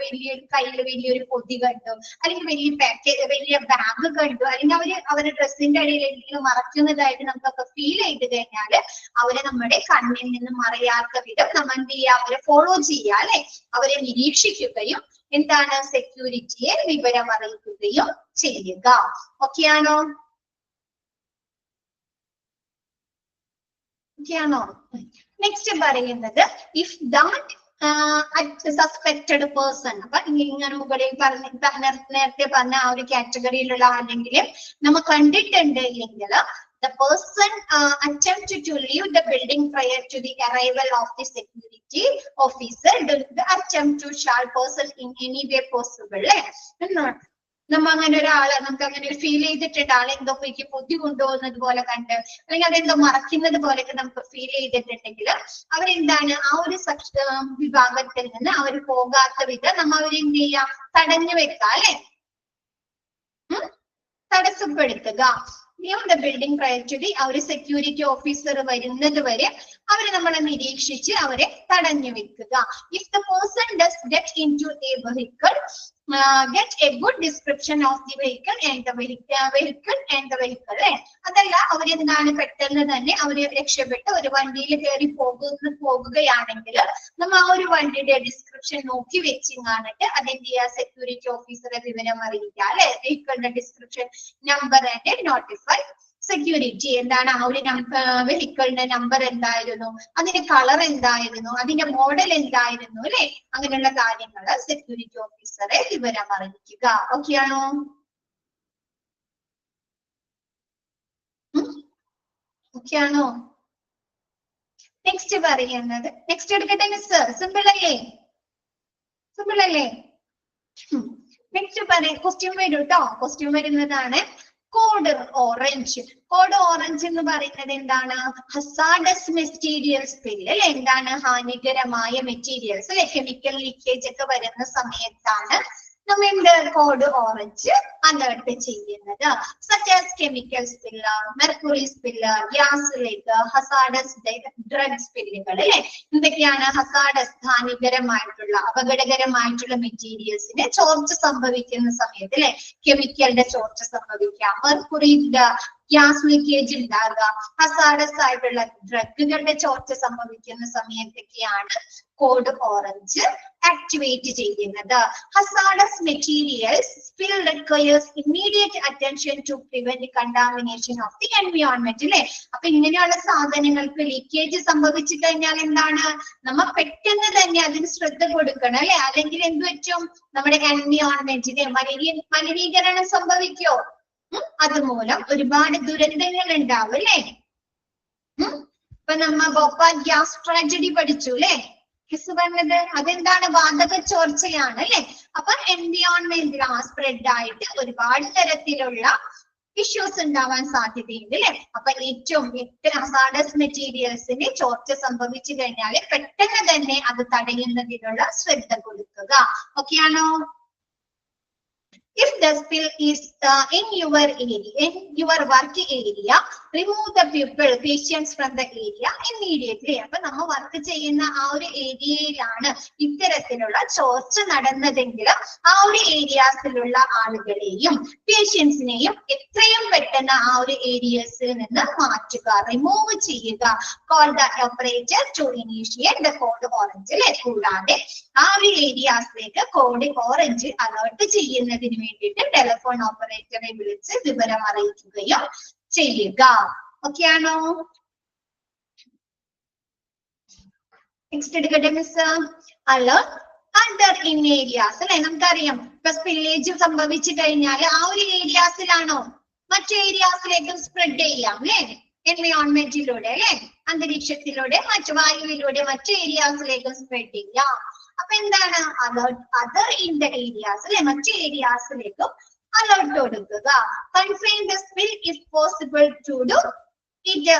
കയ്യിൽ വലിയൊരു പൊതി കണ്ടു അല്ലെങ്കിൽ വലിയ ബാഗ് കണ്ടു അല്ലെങ്കിൽ അവരുടെ ഡ്രസ്സിന്റെ അടിയിൽ എന്തെങ്കിലും മറക്കുന്നതായിട്ട് നമുക്കൊക്കെ ഫീൽ ചെയ്ത് കഴിഞ്ഞാല് അവരെ നമ്മുടെ കണ്ണിൽ നിന്ന് മറയാത്ത വിധം നമ്മൾ എന്ത് ചെയ്യുക, അവരെ ഫോളോ ചെയ്യുക അല്ലെ? അവരെ നിരീക്ഷിക്കുകയും എന്താണ്, സെക്യൂരിറ്റിയെ വിവരം അറിയിക്കുകയും ചെയ്യുക. ഓക്കെ ആണോ? നെക്സ്റ്റ് പറയുന്നത്, ഇഫ് ദാറ്റ് സസ്പെക്റ്റഡ് പേഴ്സൺ, അപ്പൊ ഇങ്ങനെ മുകളിൽ നേരത്തെ പറഞ്ഞ ആ ഒരു കാറ്റഗറിയിലുള്ള ആരെങ്കിലും നമ്മൾ കണ്ടിട്ടുണ്ട് എങ്കിൽ the person attempt to leave the building prior to the arrival of the security officer, the attempt to shall person in any way possible. നമ്മ അങ്ങനെ ഒരാള് നമുക്ക് അങ്ങനെ ഒരു ഫീൽ ചെയ്തിട്ടുണ്ട്, ആളെ എന്തോ പോയി പൊതി കൊണ്ടുപോകുന്നത് പോലെ കണ്ട് അല്ലെങ്കിൽ അതെന്തോ മറക്കുന്നത് പോലെയൊക്കെ നമുക്ക് ഫീൽ ചെയ്തിട്ടുണ്ടെങ്കിൽ അവരെന്താണ്, ആ ഒരു വിഭാഗത്തിൽ നിന്ന് അവർ പോകാത്ത വിധം നമ്മ അവരെന്ത് ചെയ്യാം, തടഞ്ഞു വെക്കാം അല്ലെ, തടസ്സപ്പെടുത്തുക. leave the building prior to the our security officer വരുന്നത് വരെ അവരെ നമ്മളെ നിരീക്ഷിച്ച് അവരെ തടഞ്ഞു വെക്കുക. If the person does get into a vehicle, get a good description of the vehicle and the vehicle. അതല്ല അവരെന്താണ് പെട്ടെന്ന് തന്നെ അവര് രക്ഷപ്പെട്ട് ഒരു വണ്ടിയിൽ കയറി പോകുകയാണെങ്കിൽ നമ്മൾ ആ ഒരു വണ്ടിയുടെ ഡിസ്ക്രിപ്ഷൻ നോക്കി വെച്ചിങ്ങാണിട്ട് അതെന്ത് സെക്യൂരിറ്റി ഓഫീസറെ വിവരം അറിയിക്കുക അല്ലെ. വെഹിക്കിളിന്റെ description number and notify security എന്താണ് ആ ഒരു വെഹിക്കിളിന്റെ നമ്പർ എന്തായിരുന്നു, അതിന്റെ കളർ എന്തായിരുന്നു, അതിന്റെ മോഡൽ എന്തായിരുന്നു അല്ലെ, അങ്ങനെയുള്ള കാര്യങ്ങൾ സെക്യൂരിറ്റി ഓഫീസറെ വിവരം അറിയിക്കുക. ഓക്കെ ആണോ? ഓക്കെ ആണോ? നെക്സ്റ്റ് പറയുന്നത്, നെക്സ്റ്റ് എടുക്കട്ടെ മിസ്? സിമ്പിൾ അല്ലേ? സിമ്പിൾ അല്ലേ? നെക്സ്റ്റ് പറയാം, ക്വസ്റ്റ്യൻ വരും കേട്ടോ. ക്വസ്റ്റ്യൻ വരുന്നതാണ് കോഡ് ഓറഞ്ച്. കോഡ് ഓറഞ്ച് എന്ന് പറയുന്നത് എന്താണ്? ഹസാർഡസ് മെറ്റീരിയൽസ് സ്പിൽ അല്ലെ, എന്താണ് ഹാനികരമായ മെറ്റീരിയൽസ് അല്ലെ, കെമിക്കൽ ലീക്കേജ് ഒക്കെ വരുന്ന സമയത്താണ് നമ്മൾ എന്ത് കോഡ് ഓറഞ്ച് അലേർട്ട് ചെയ്യുന്നത്. such as chemical spill, mercury spill, gas leak, hazardous drug spillകൾ അല്ലെ. എന്തൊക്കെയാണ് ഹസാർഡസ് ഹാനികരമായിട്ടുള്ള അപകടകരമായിട്ടുള്ള മെറ്റീരിയൽസിന് ചോർച്ച സംഭവിക്കുന്ന സമയത്ത് അല്ലെ, കെമിക്കലിന്റെ ചോർച്ച സംഭവിക്കാം, മെർക്കുറിയുടെ ഗ്യാസ് ലീക്കേജ് ഉണ്ടാകുക, ഹസാർഡസ് ആയിട്ടുള്ള ഡ്രഗുകളുടെ ചോർച്ച സംഭവിക്കുന്ന സമയത്തൊക്കെയാണ് കോഡ് ഓറഞ്ച് ആക്ടിവേറ്റ് ചെയ്യുന്നത്. Hazardous materials spill requires immediate attention to prevent contamination of the environment അല്ലെ. അപ്പൊ ഇങ്ങനെയുള്ള സാധനങ്ങൾക്ക് ലീക്കേജ് സംഭവിച്ചു കഴിഞ്ഞാൽ എന്താണ്, നമ്മ പെട്ടെന്ന് തന്നെ അതിന് ശ്രദ്ധ കൊടുക്കണം അല്ലെ, അല്ലെങ്കിൽ എന്ത് പറ്റും, നമ്മുടെ എൻവയോൺമെന്റിന് മലിനീകരണം സംഭവിക്കോ, അതുമൂലം ഒരുപാട് ദുരന്തങ്ങൾ ഉണ്ടാവും അല്ലെ. ഇപ്പൊ നമ്മ ഭോപ്പാൽ ഗ്യാസ് ട്രാജഡി പഠിച്ചു അല്ലെ, കിസ് പറഞ്ഞത് അതെന്താണ്, വാതക ചോർച്ചയാണ് അല്ലെ. അപ്പൊ എൻവയോൺമെന്റിൽ സ്പ്രെഡ് ആയിട്ട് ഒരുപാട് തരത്തിലുള്ള ഇഷ്യൂസ് ഉണ്ടാവാൻ സാധ്യതയുണ്ട് അല്ലെ. അപ്പൊ ഏറ്റവും ഹസാർഡസ് മെറ്റീരിയൽസിന് ചോർച്ച സംഭവിച്ചു കഴിഞ്ഞാൽ പെട്ടെന്ന് തന്നെ അത് തടയുന്നതിനുള്ള ശ്രദ്ധ കൊടുക്കുക. ഓക്കെ ആണോ? If the spill is in your area, in your work area, remove the patients from the area immediately. അപ്പൊ നമ്മൾ വർക്ക് ചെയ്യുന്ന ആ ഒരു ഏരിയയിലാണ് ഇത്തരത്തിലുള്ള ചോർച്ച നടന്നതെങ്കിൽ ആ ഒരു ഏരിയാസിലുള്ള ആളുകളെയും പേഷ്യൻസിനെയും എത്രയും പെട്ടെന്ന് ആ ഒരു ഏരിയസിൽ നിന്ന് മാറ്റുക, റിമൂവ് ചെയ്യുക. Call the operator to initiate the code orange അല്ലെ. കൂടാതെ ആ ഒരു ഏരിയാസിലേക്ക് കോഡ് ഓറഞ്ച് അലേർട്ട് ചെയ്യുന്നതിന് വേണ്ടിയിട്ട് ടെലിഫോൺ ഓപ്പറേറ്ററെ വിളിച്ച് വിവരം അറിയിക്കുകയും ചെയ്യുക. ഓക്കെ ആണോ? നെക്സ്റ്റ് എടുക്കട്ടെ miss. Alert under in areas അല്ലെ. നമുക്കറിയാം ഇപ്പൊ സ്പില്ലേജ് സംഭവിച്ചു കഴിഞ്ഞാൽ ആ ഒരു ഏരിയാസിലാണോ മറ്റു ഏരിയാസിലേക്കും സ്പ്രെഡ് ചെയ്യാം അല്ലെ, എൻവയോൺമെന്റിലൂടെ അല്ലെ, അന്തരീക്ഷത്തിലൂടെ മറ്റു വായുവിലൂടെ മറ്റു ഏരിയാസിലേക്കും സ്പ്രെഡ് ചെയ്യാം. അപ്പൊ എന്താണ് alert other in the areas അല്ലെ, മറ്റു ഏരിയാസിലേക്കും അലേർട്ട് കൊടുക്കുക. Confine the spill if possible to do it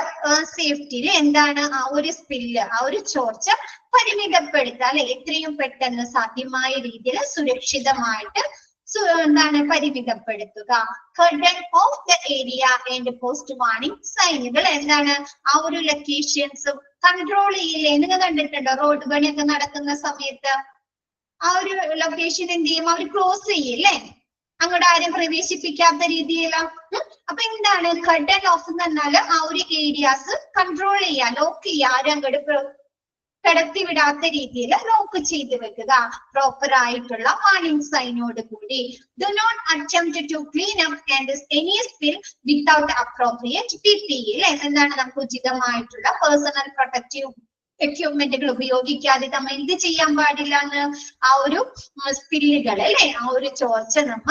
safety. എന്താണ് ആ ഒരു സ്പില്ല്, ആ ഒരു ചോർച്ച പരിമിതപ്പെടുത്തുക അല്ലെ, എത്രയും പെട്ടെന്ന് സാധ്യമായ രീതിയിൽ സുരക്ഷിതമായിട്ട് എന്താണ് പരിമിതപ്പെടുത്തുക. Curtain off the area and post warning സൈനുകൾ. എന്താണ് ആ ഒരു ലൊക്കേഷൻസ് കൺട്രോൾ ചെയ്യില്ലേ, നിങ്ങൾ കണ്ടിട്ടുണ്ടോ റോഡ് പണിയൊക്കെ നടക്കുന്ന സമയത്ത് ആ ഒരു ലൊക്കേഷൻ എന്ത് ചെയ്യും, അവർ ക്ലോസ് ചെയ്യില്ലേ, അങ്ങോട്ട് ആരും പ്രവേശിപ്പിക്കാത്ത രീതിയിൽ. അപ്പൊ എന്താണ് കർട്ടൻ ഓഫ് എന്ന് പറഞ്ഞാൽ ആ ഒരു ഏരിയാസ് കൺട്രോൾ ചെയ്യാ, ലോക്ക് ചെയ്യാ, ആരും അങ്ങോട്ട് കടത്തിവിടാത്ത രീതിയിൽ ലോക്ക് ചെയ്ത് വെക്കുക. പ്രോപ്പർ ആയിട്ടുള്ള വാർണിംഗ് സൈനോട് കൂടി. Do not attempt to clean up and any spill without appropriate PPE. എന്താണ് നമുക്ക് ഉചിതമായിട്ടുള്ള പേഴ്സണൽ പ്രൊട്ടക്റ്റീവ് എക്യുപ്മെന്റുകൾ ഉപയോഗിക്കാതെ നമ്മൾ എന്ത് ചെയ്യാൻ പാടില്ല എന്ന്, ആ ഒരു സ്പില്ലുകൾ അല്ലെ, ആ ഒരു ചോർച്ച നമ്മ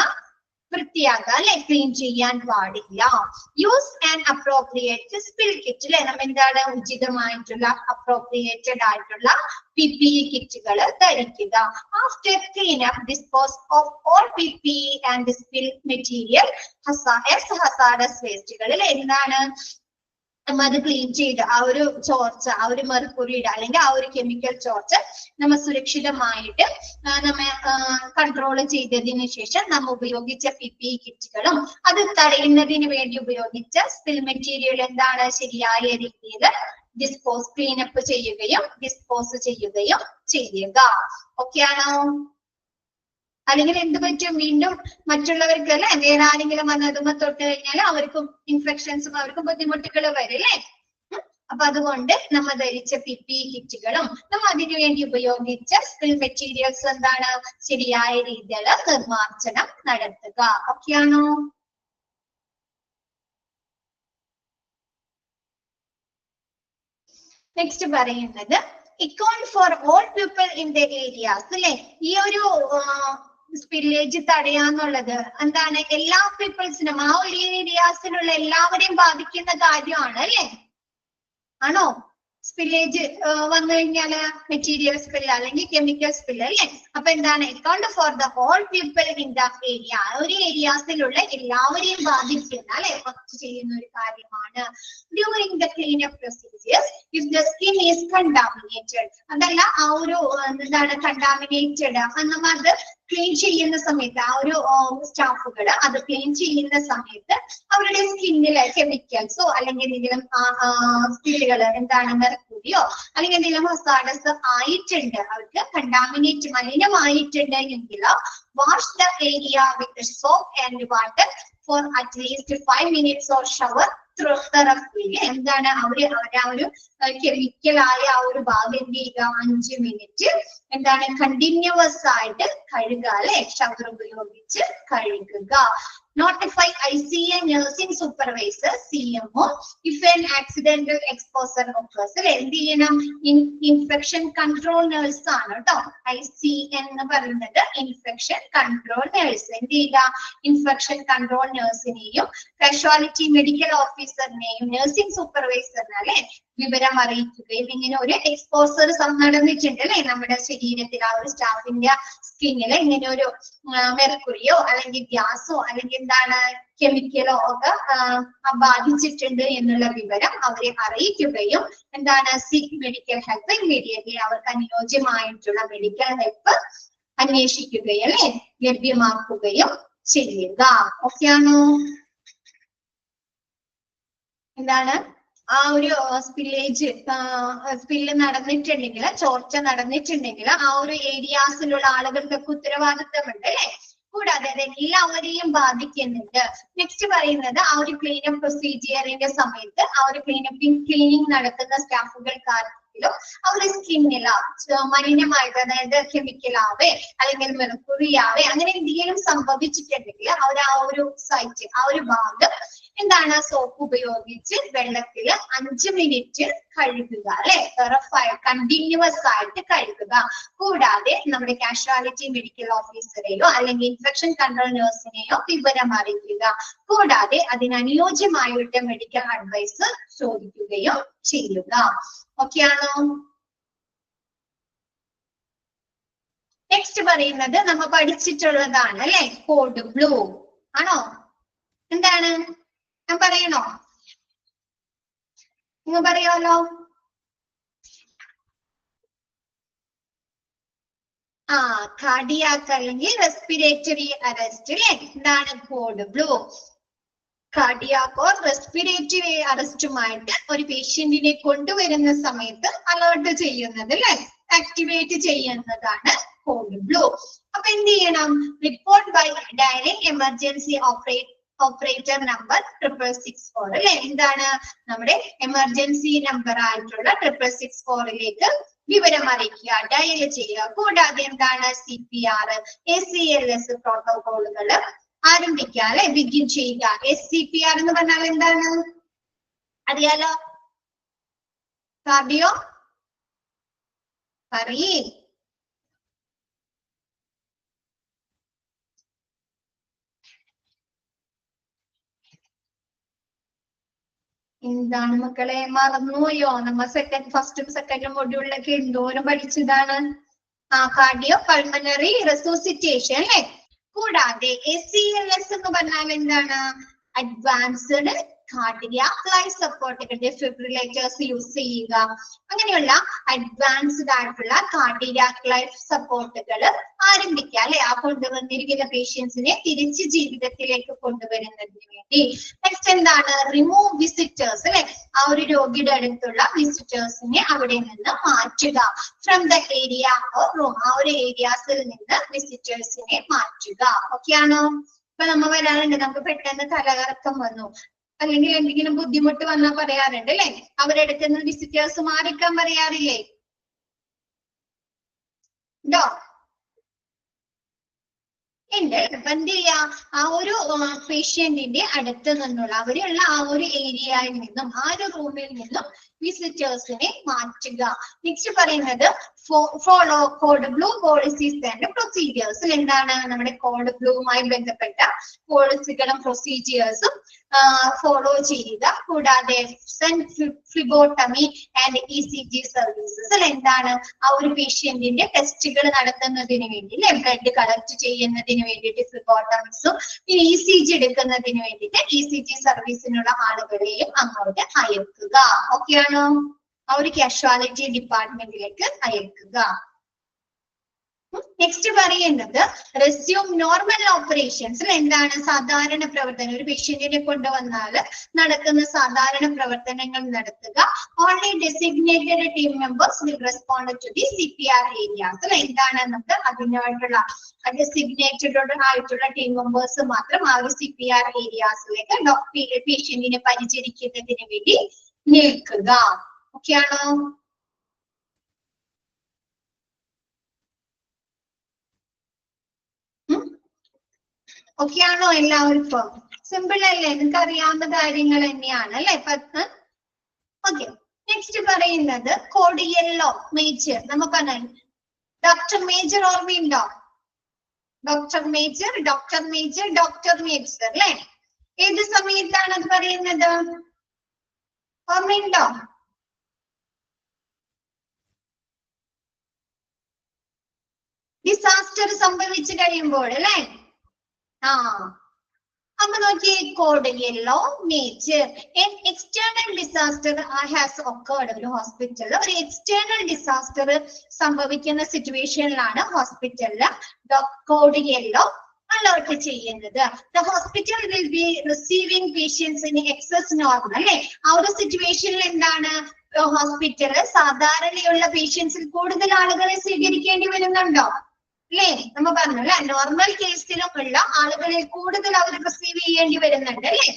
വൃത്തിയാക്കുക അല്ലെ, ക്ലീൻ ചെയ്യാൻ പാടില്ല. Use and appropriate spill kit അല്ലെ, നമ്മൾ എന്താണ് ഉചിതമായിട്ടുള്ള അപ്രോപ്രിയേറ്റഡ് ആയിട്ടുള്ള PPE കിറ്റുകൾ ധരിക്കുക. After clean up dispose of all PPE and spill material hazardous വേസ്റ്റുകൾ എന്താണ് നമ്മ അത് ക്ലീൻ ചെയ്ത് ആ ഒരു ചോർച്ച, ആ ഒരു മെർക്കുറിയുടെ അല്ലെങ്കിൽ ആ ഒരു കെമിക്കൽ ചോർച്ച നമ്മ സുരക്ഷിതമായിട്ട് നമ്മ കൺട്രോൾ ചെയ്തതിനു ശേഷം നമ്മ ഉപയോഗിച്ച PPE കിറ്റുകളും അത് തടയുന്നതിന് വേണ്ടി ഉപയോഗിച്ച സ്പിൽ മെറ്റീരിയൽ എന്താണ് ശരിയായ രീതിയിൽ ക്ലീനപ്പ് ചെയ്യുകയും ഡിസ്പോസ് ചെയ്യുകയും ചെയ്യുക. ഓക്കെ ആണോ? അല്ലെങ്കിൽ എന്ത് പറ്റും, വീണ്ടും മറ്റുള്ളവർക്ക് അല്ലെ വേറെ ആരെങ്കിലും വന്ന് അതുമ്മ തൊട്ട് കഴിഞ്ഞാൽ അവർക്കും ഇൻഫെക്ഷൻസും അവർക്കും ബുദ്ധിമുട്ടുകൾ വരും അല്ലേ. അപ്പൊ അതുകൊണ്ട് നമ്മ ധരിച്ച PPE കിറ്റുകളും നമ്മ അതിനു വേണ്ടി ഉപയോഗിച്ച സ്പിൽ മെറ്റീരിയൽസ് എന്താണ് ശരിയായ രീതിയിൽ നിർമ്മാർജ്ജനം നടത്തുക. ഓക്കെയാണോ? നെക്സ്റ്റ് പറയുന്നത് account for all people in the areas അല്ലെ. ഈ ഒരു സ്പില്ലേജ് തടയാന്നുള്ളത് എന്താണ് എല്ലാ പീപ്പിൾസിനും ആ ഒരു ഏരിയാസിലുള്ള എല്ലാവരെയും ബാധിക്കുന്ന കാര്യമാണ് അല്ലെ. ആണോ? സ്പില്ലേജ് വന്നു കഴിഞ്ഞാല് മെറ്റീരിയൽ സ്പില്ല് അല്ലെങ്കിൽ കെമിക്കൽ സ്പില്ല് അല്ലെ. അപ്പൊ എന്താണ് account for the whole people in the area, ഒരു ഏരിയാസിലുള്ള എല്ലാവരെയും ബാധിക്കുന്ന അല്ലെ ചെയ്യുന്ന ഒരു കാര്യമാണ്. During the cleanup procedures if the skin is contaminated, അതല്ല ആ ഒരു എന്താണ് കണ്ടാമിനേറ്റഡ് നമ്മൾ അത് ക്ലീൻ ചെയ്യുന്ന സമയത്ത് ആ ഒരു സ്റ്റാഫുകൾ അത് ക്ലീൻ ചെയ്യുന്ന സമയത്ത് അവരുടെ സ്കിന്നിലെ കെമിക്കൽസോ അല്ലെങ്കിൽ എന്തെങ്കിലും സ്കില്ലുകൾ എന്താണ് മെർക്കുറിയോ അല്ലെങ്കിൽ എന്തെങ്കിലും ഹസാർഡസ് ആയിട്ടുണ്ട്, അവർക്ക് കണ്ടാമിനേറ്റ് മലിനമായിട്ടുണ്ട് എങ്കിൽ wash the area with soap and water for at least 5 minutes or shower എന്താണ് അവര് ആ ഒരു കെമിക്കലായ ആ ഒരു ഭാഗം എന്ത് ചെയ്യുക 5 minute എന്താണ് കണ്ടിന്യൂസ് ആയിട്ട് കഴുകുക അല്ലെ, ഷവർ ഉപയോഗിച്ച് കഴുകുക. Notify ICA nursing supervisor CMO if an accidental exposure occurs അല്ലെ. എന്ത് ചെയ്യണം? ഇൻഫെക്ഷൻ കൺട്രോൾ നേഴ്സ് ആണ് കേട്ടോ. ICN എന്ന് പറയുന്നത് ഇൻഫെക്ഷൻ കൺട്രോൾ നേഴ്സ്. എന്ത് ചെയ്യുക? ഇൻഫെക്ഷൻ കൺട്രോൾ നേഴ്സിനെയും കാഷ്വാലിറ്റി മെഡിക്കൽ ഓഫീസറിനെയും നഴ്സിംഗ് സൂപ്പർവൈസറിനെ അല്ലെ വിവരം അറിയിക്കുകയും ഇങ്ങനെ ഒരു എക്സ്പോസർ നടന്നിട്ടുണ്ട് അല്ലെ നമ്മുടെ ശരീരത്തിൽ ആ ഒരു സ്റ്റാഫിന്റെ സ്കിന്നിൽ ഇങ്ങനെ ഒരു മെർക്കുറിയോ അല്ലെങ്കിൽ ഗ്യാസോ അല്ലെങ്കിൽ എന്താണ് കെമിക്കലോ ഒക്കെ ബാധിച്ചിട്ടുണ്ട് എന്നുള്ള വിവരം അവരെ അറിയിക്കുകയും എന്താണ് സീക്ക് മെഡിക്കൽ ഹെൽപ്പ് ഇമ്മീഡിയറ്റ്ലി അവർക്ക് അനുയോജ്യമായിട്ടുള്ള മെഡിക്കൽ ഹെൽപ്പ് അന്വേഷിക്കുകയും അല്ലെ ലഭ്യമാക്കുകയും ചെയ്യുക. ഓക്കെ ആണോ? എന്താണ് ആ ഒരു സ്പില്ല് നടന്നിട്ടുണ്ടെങ്കിൽ, ചോർച്ച നടന്നിട്ടുണ്ടെങ്കിൽ ആ ഒരു ഏരിയാസിലുള്ള ആളുകൾക്കൊക്കെ ഉത്തരവാദിത്തമുണ്ട് അല്ലെ. കൂടാതെ അത് എല്ലാവരെയും ബാധിക്കുന്നുണ്ട്. നെക്സ്റ്റ് പറയുന്നത് ആ ഒരു ക്ലീനപ്പ് പ്രൊസീജിയറിന്റെ സമയത്ത് ആ ഒരു ക്ലീനിങ് നടത്തുന്ന സ്റ്റാഫുകൾക്കാണെങ്കിലും അവരുടെ സ്കിന്നിലോ മലിനമായിട്ട് അതായത് കെമിക്കലാവേ അല്ലെങ്കിൽ മെർക്കുറിയാവേ അങ്ങനെ എന്തെങ്കിലും സംഭവിച്ചിട്ടുണ്ടെങ്കിൽ അവർ ആ ഒരു സൈറ്റ് ആ ഒരു ഭാഗം എന്താണ് സോപ്പ് ഉപയോഗിച്ച് വെള്ളത്തിൽ 5 minute കഴുകുക അല്ലെ, കണ്ടിന്യൂസ് ആയിട്ട് കഴുകുക. കൂടാതെ നമ്മുടെ കാഷ്വാലിറ്റി മെഡിക്കൽ ഓഫീസറെയോ അല്ലെങ്കിൽ ഇൻഫെക്ഷൻ കൺട്രോൾ നഴ്സിനെയോ വിവരം അറിയിക്കുക. കൂടാതെ അതിനനുയോജ്യമായിട്ട് മെഡിക്കൽ അഡ്വൈസ് ചോദിക്കുകയും ചെയ്യുക. ഓക്കെ ആണോ? നെക്സ്റ്റ് പറയുന്നത് നമ്മൾ പഠിച്ചിട്ടുള്ളതാണ് അല്ലെ, കോഡ് ബ്ലൂ ആണോ? എന്താണ് ഞാൻ പറയണോ? നിങ്ങൾ പറയാലോ. കാർഡിയാക് അല്ലെങ്കിൽ റെസ്പിറേറ്ററി അറസ്റ്റ് അല്ലെ. എന്താണ് കോഡ് ബ്ലൂ? കാർഡിയാക്കോ റെസ്പിറേറ്ററി അറസ്റ്റുമായിട്ട് ഒരു പേഷ്യന്റിനെ കൊണ്ടുവരുന്ന സമയത്ത് അലേർട്ട് ചെയ്യുന്നത് അല്ലെ, ആക്ടിവേറ്റ് ചെയ്യുന്നതാണ് കോഡ് ബ്ലൂ. അപ്പൊ എന്ത് ചെയ്യണം? Report by dialing emergency operator number 6664 അല്ലെ. എന്താണ് നമ്മുടെ എമർജൻസി നമ്പർ ആയിട്ടുള്ള 6664 വിവരം അറിയിക്കുക, ഡയൽ ചെയ്യുക. കൂടാതെ എന്താണ് CPR ACLS പ്രോട്ടോകോളുകൾ ആരംഭിക്കുക അല്ലെ, ബിഗിൻ ചെയ്യുക. SCPR എന്ന് പറഞ്ഞാൽ എന്താണ് അറിയാലോ? കാർഡിയോ പറയേ. എന്താണ് മക്കളെ മറന്നുപോയോ? നമ്മ ഫസ്റ്റും സെക്കൻഡും മൊഡ്യൂളിലൊക്കെ എന്തോരം പഠിച്ചതാണ്. കാർഡിയോ പൾമണറി റെസൂസിറ്റേഷൻ അല്ലെ. കൂടാതെ ACLS എന്ന് പറഞ്ഞാൽ എന്താണ്? അഡ്വാൻസ്ഡ് കാർഡിയാക് ലൈഫ് സപ്പോർട്ടുകൾ, ഡെഫിബ്രിലേറ്റേഴ്സ് യൂസ് ചെയ്യുക, അങ്ങനെയുള്ള അഡ്വാൻസ്ഡ് ആയിട്ടുള്ള കാർഡിയാക് ലൈഫ് സപ്പോർട്ടുകൾ ആരംഭിക്കുക അല്ലെ, ആ കൊണ്ടുവന്നിരിക്കുന്ന പേഷ്യൻസിനെ തിരിച്ച് ജീവിതത്തിലേക്ക് കൊണ്ടുവരുന്നതിന് വേണ്ടി. നെക്സ്റ്റ് എന്താണ്, റിമൂവ് വിസിറ്റേഴ്സ് അല്ലെ, ആ ഒരു രോഗിയുടെ അടുത്തുള്ള വിസിറ്റേഴ്സിനെ അവിടെ നിന്ന് മാറ്റുക. From the area or room, ആ ഒരു ഏരിയാസിൽ നിന്ന് വിസിറ്റേഴ്സിനെ മാറ്റുക. ഓക്കെ ആണോ? ഇപ്പൊ നമ്മ വരാറുണ്ട്, നമുക്ക് പെട്ടെന്ന് തലകറക്കം വന്നു അല്ലെങ്കിൽ എന്തെങ്കിലും ബുദ്ധിമുട്ട് വന്നാൽ പറയാറുണ്ട് അല്ലെ, അവരുടെ അടുത്ത് നിന്ന് വിസിറ്റേഴ്സ് മാറിക്കാൻ പറയാറില്ലേ? ഉണ്ടോ? ഉണ്ട്. അപ്പൊ എന്ത് ചെയ്യാ, ആ ഒരു പേഷ്യന്റിന്റെ അടുത്ത് നിന്നുള്ള അവരുള്ള ആ ഒരു ഏരിയയിൽ നിന്നും ആ ഒരു റൂമിൽ നിന്നും വിസിറ്റേഴ്സിനെ മാറ്റുക. നെക്സ്റ്റ് പറയുന്നത് follow code blue policies and procedures. എന്താണ്, നമ്മുടെ കോഡ് ബ്ലൂവുമായി ബന്ധപ്പെട്ട പോളിസികളും പ്രൊസീജിയേഴ്സും ഫോളോ ചെയ്യുക. കൂടാതെ ഫ്ലിബോട്ടമി ആൻഡ് ECG സർവീസസ്. എന്താണ്, ആ ഒരു പേഷ്യന്റിന്റെ ടെസ്റ്റുകൾ നടത്തുന്നതിന് വേണ്ടി അല്ലെ, ബ്ലഡ് കളക്ട് ചെയ്യുന്നതിന് വേണ്ടിയിട്ട് ഫ്ലിബോട്ടമിക്സും ECG എടുക്കുന്നതിന് വേണ്ടിയിട്ട് ECG സർവീസിനുള്ള ആളുകളെയും അങ്ങോട്ട് അയക്കുക. ഓക്കെ ആണോ? ആ ഒരു കാഷ്വാലിറ്റി ഡിപ്പാർട്ട്മെന്റിലേക്ക് അയക്കുക. നെക്സ്റ്റ് പറയുന്നത് റെസ്യൂം നോർമൽ ഓപ്പറേഷൻസ്. എന്താണ്, സാധാരണ പ്രവർത്തനം, ഒരു പേഷ്യന്റിനെ കൊണ്ടുവന്നാൽ നടക്കുന്ന സാധാരണ പ്രവർത്തനങ്ങൾ നടത്തുക. Only designated team members will respond to the CPR areas. എന്താണ്, നമുക്ക് അതിനായിട്ടുള്ള ഡെസിഗ്നേറ്റഡ് ആയിട്ടുള്ള ടീം മെമ്പേഴ്സ് മാത്രം ആ ഒരു CPR ഏരിയാസിലേക്ക് പേഷ്യന്റിനെ പരിചരിക്കുന്നതിന് വേണ്ടി നിൽക്കുക. ഓക്കെ ആണോ? ഓക്കെ ആണോ എല്ലാവർക്കും? സിമ്പിൾ അല്ലേ? നിങ്ങൾക്ക് അറിയാവുന്ന കാര്യങ്ങൾ തന്നെയാണ് അല്ലെ? ഓക്കെ. നെക്സ്റ്റ് പറയുന്നത് കോഡിയല്ലോ മേജർ. നമ്മ പറഞ്ഞ ഡോക്ടർ മേജർ ഓർമ്മയുണ്ടോ? ഡോക്ടർ മേജർ അല്ലെ, ഏത് സമയത്താണ് അത് പറയുന്നത്? ഓർമ്മയുണ്ടോ? ഡിസാസ്റ്റർ സംഭവിച്ചു കഴിയുമ്പോൾ അല്ലെ. അപ്പൊ നോക്കിയേ, code yellow major. External disaster has occurred. ഒരു ഹോസ്പിറ്റലിൽ ഒരു എക്സ്റ്റേണൽ ഡിസാസ്റ്റർ സംഭവിക്കുന്ന സിറ്റുവേഷനിലാണ് ഹോസ്പിറ്റലില് കോഡ് യെല്ലോ അലേർട്ട് ചെയ്യുന്നത്. The hospital will be receiving patients in excess normal അല്ലെ, ആ ഒരു സിറ്റുവേഷനിൽ എന്താണ്, ഹോസ്പിറ്റല് സാധാരണയുള്ള പേഷ്യൻസിൽ കൂടുതൽ ആളുകളെ സ്വീകരിക്കേണ്ടി വരുന്നുണ്ടോ അല്ലേ? നമ്മ പറഞ്ഞു അല്ലെ, നോർമൽ കേസിലും ഉള്ള ആളുകളിൽ കൂടുതൽ അവർ റിസീവ് ചെയ്യേണ്ടി വരുന്നുണ്ട് അല്ലെ.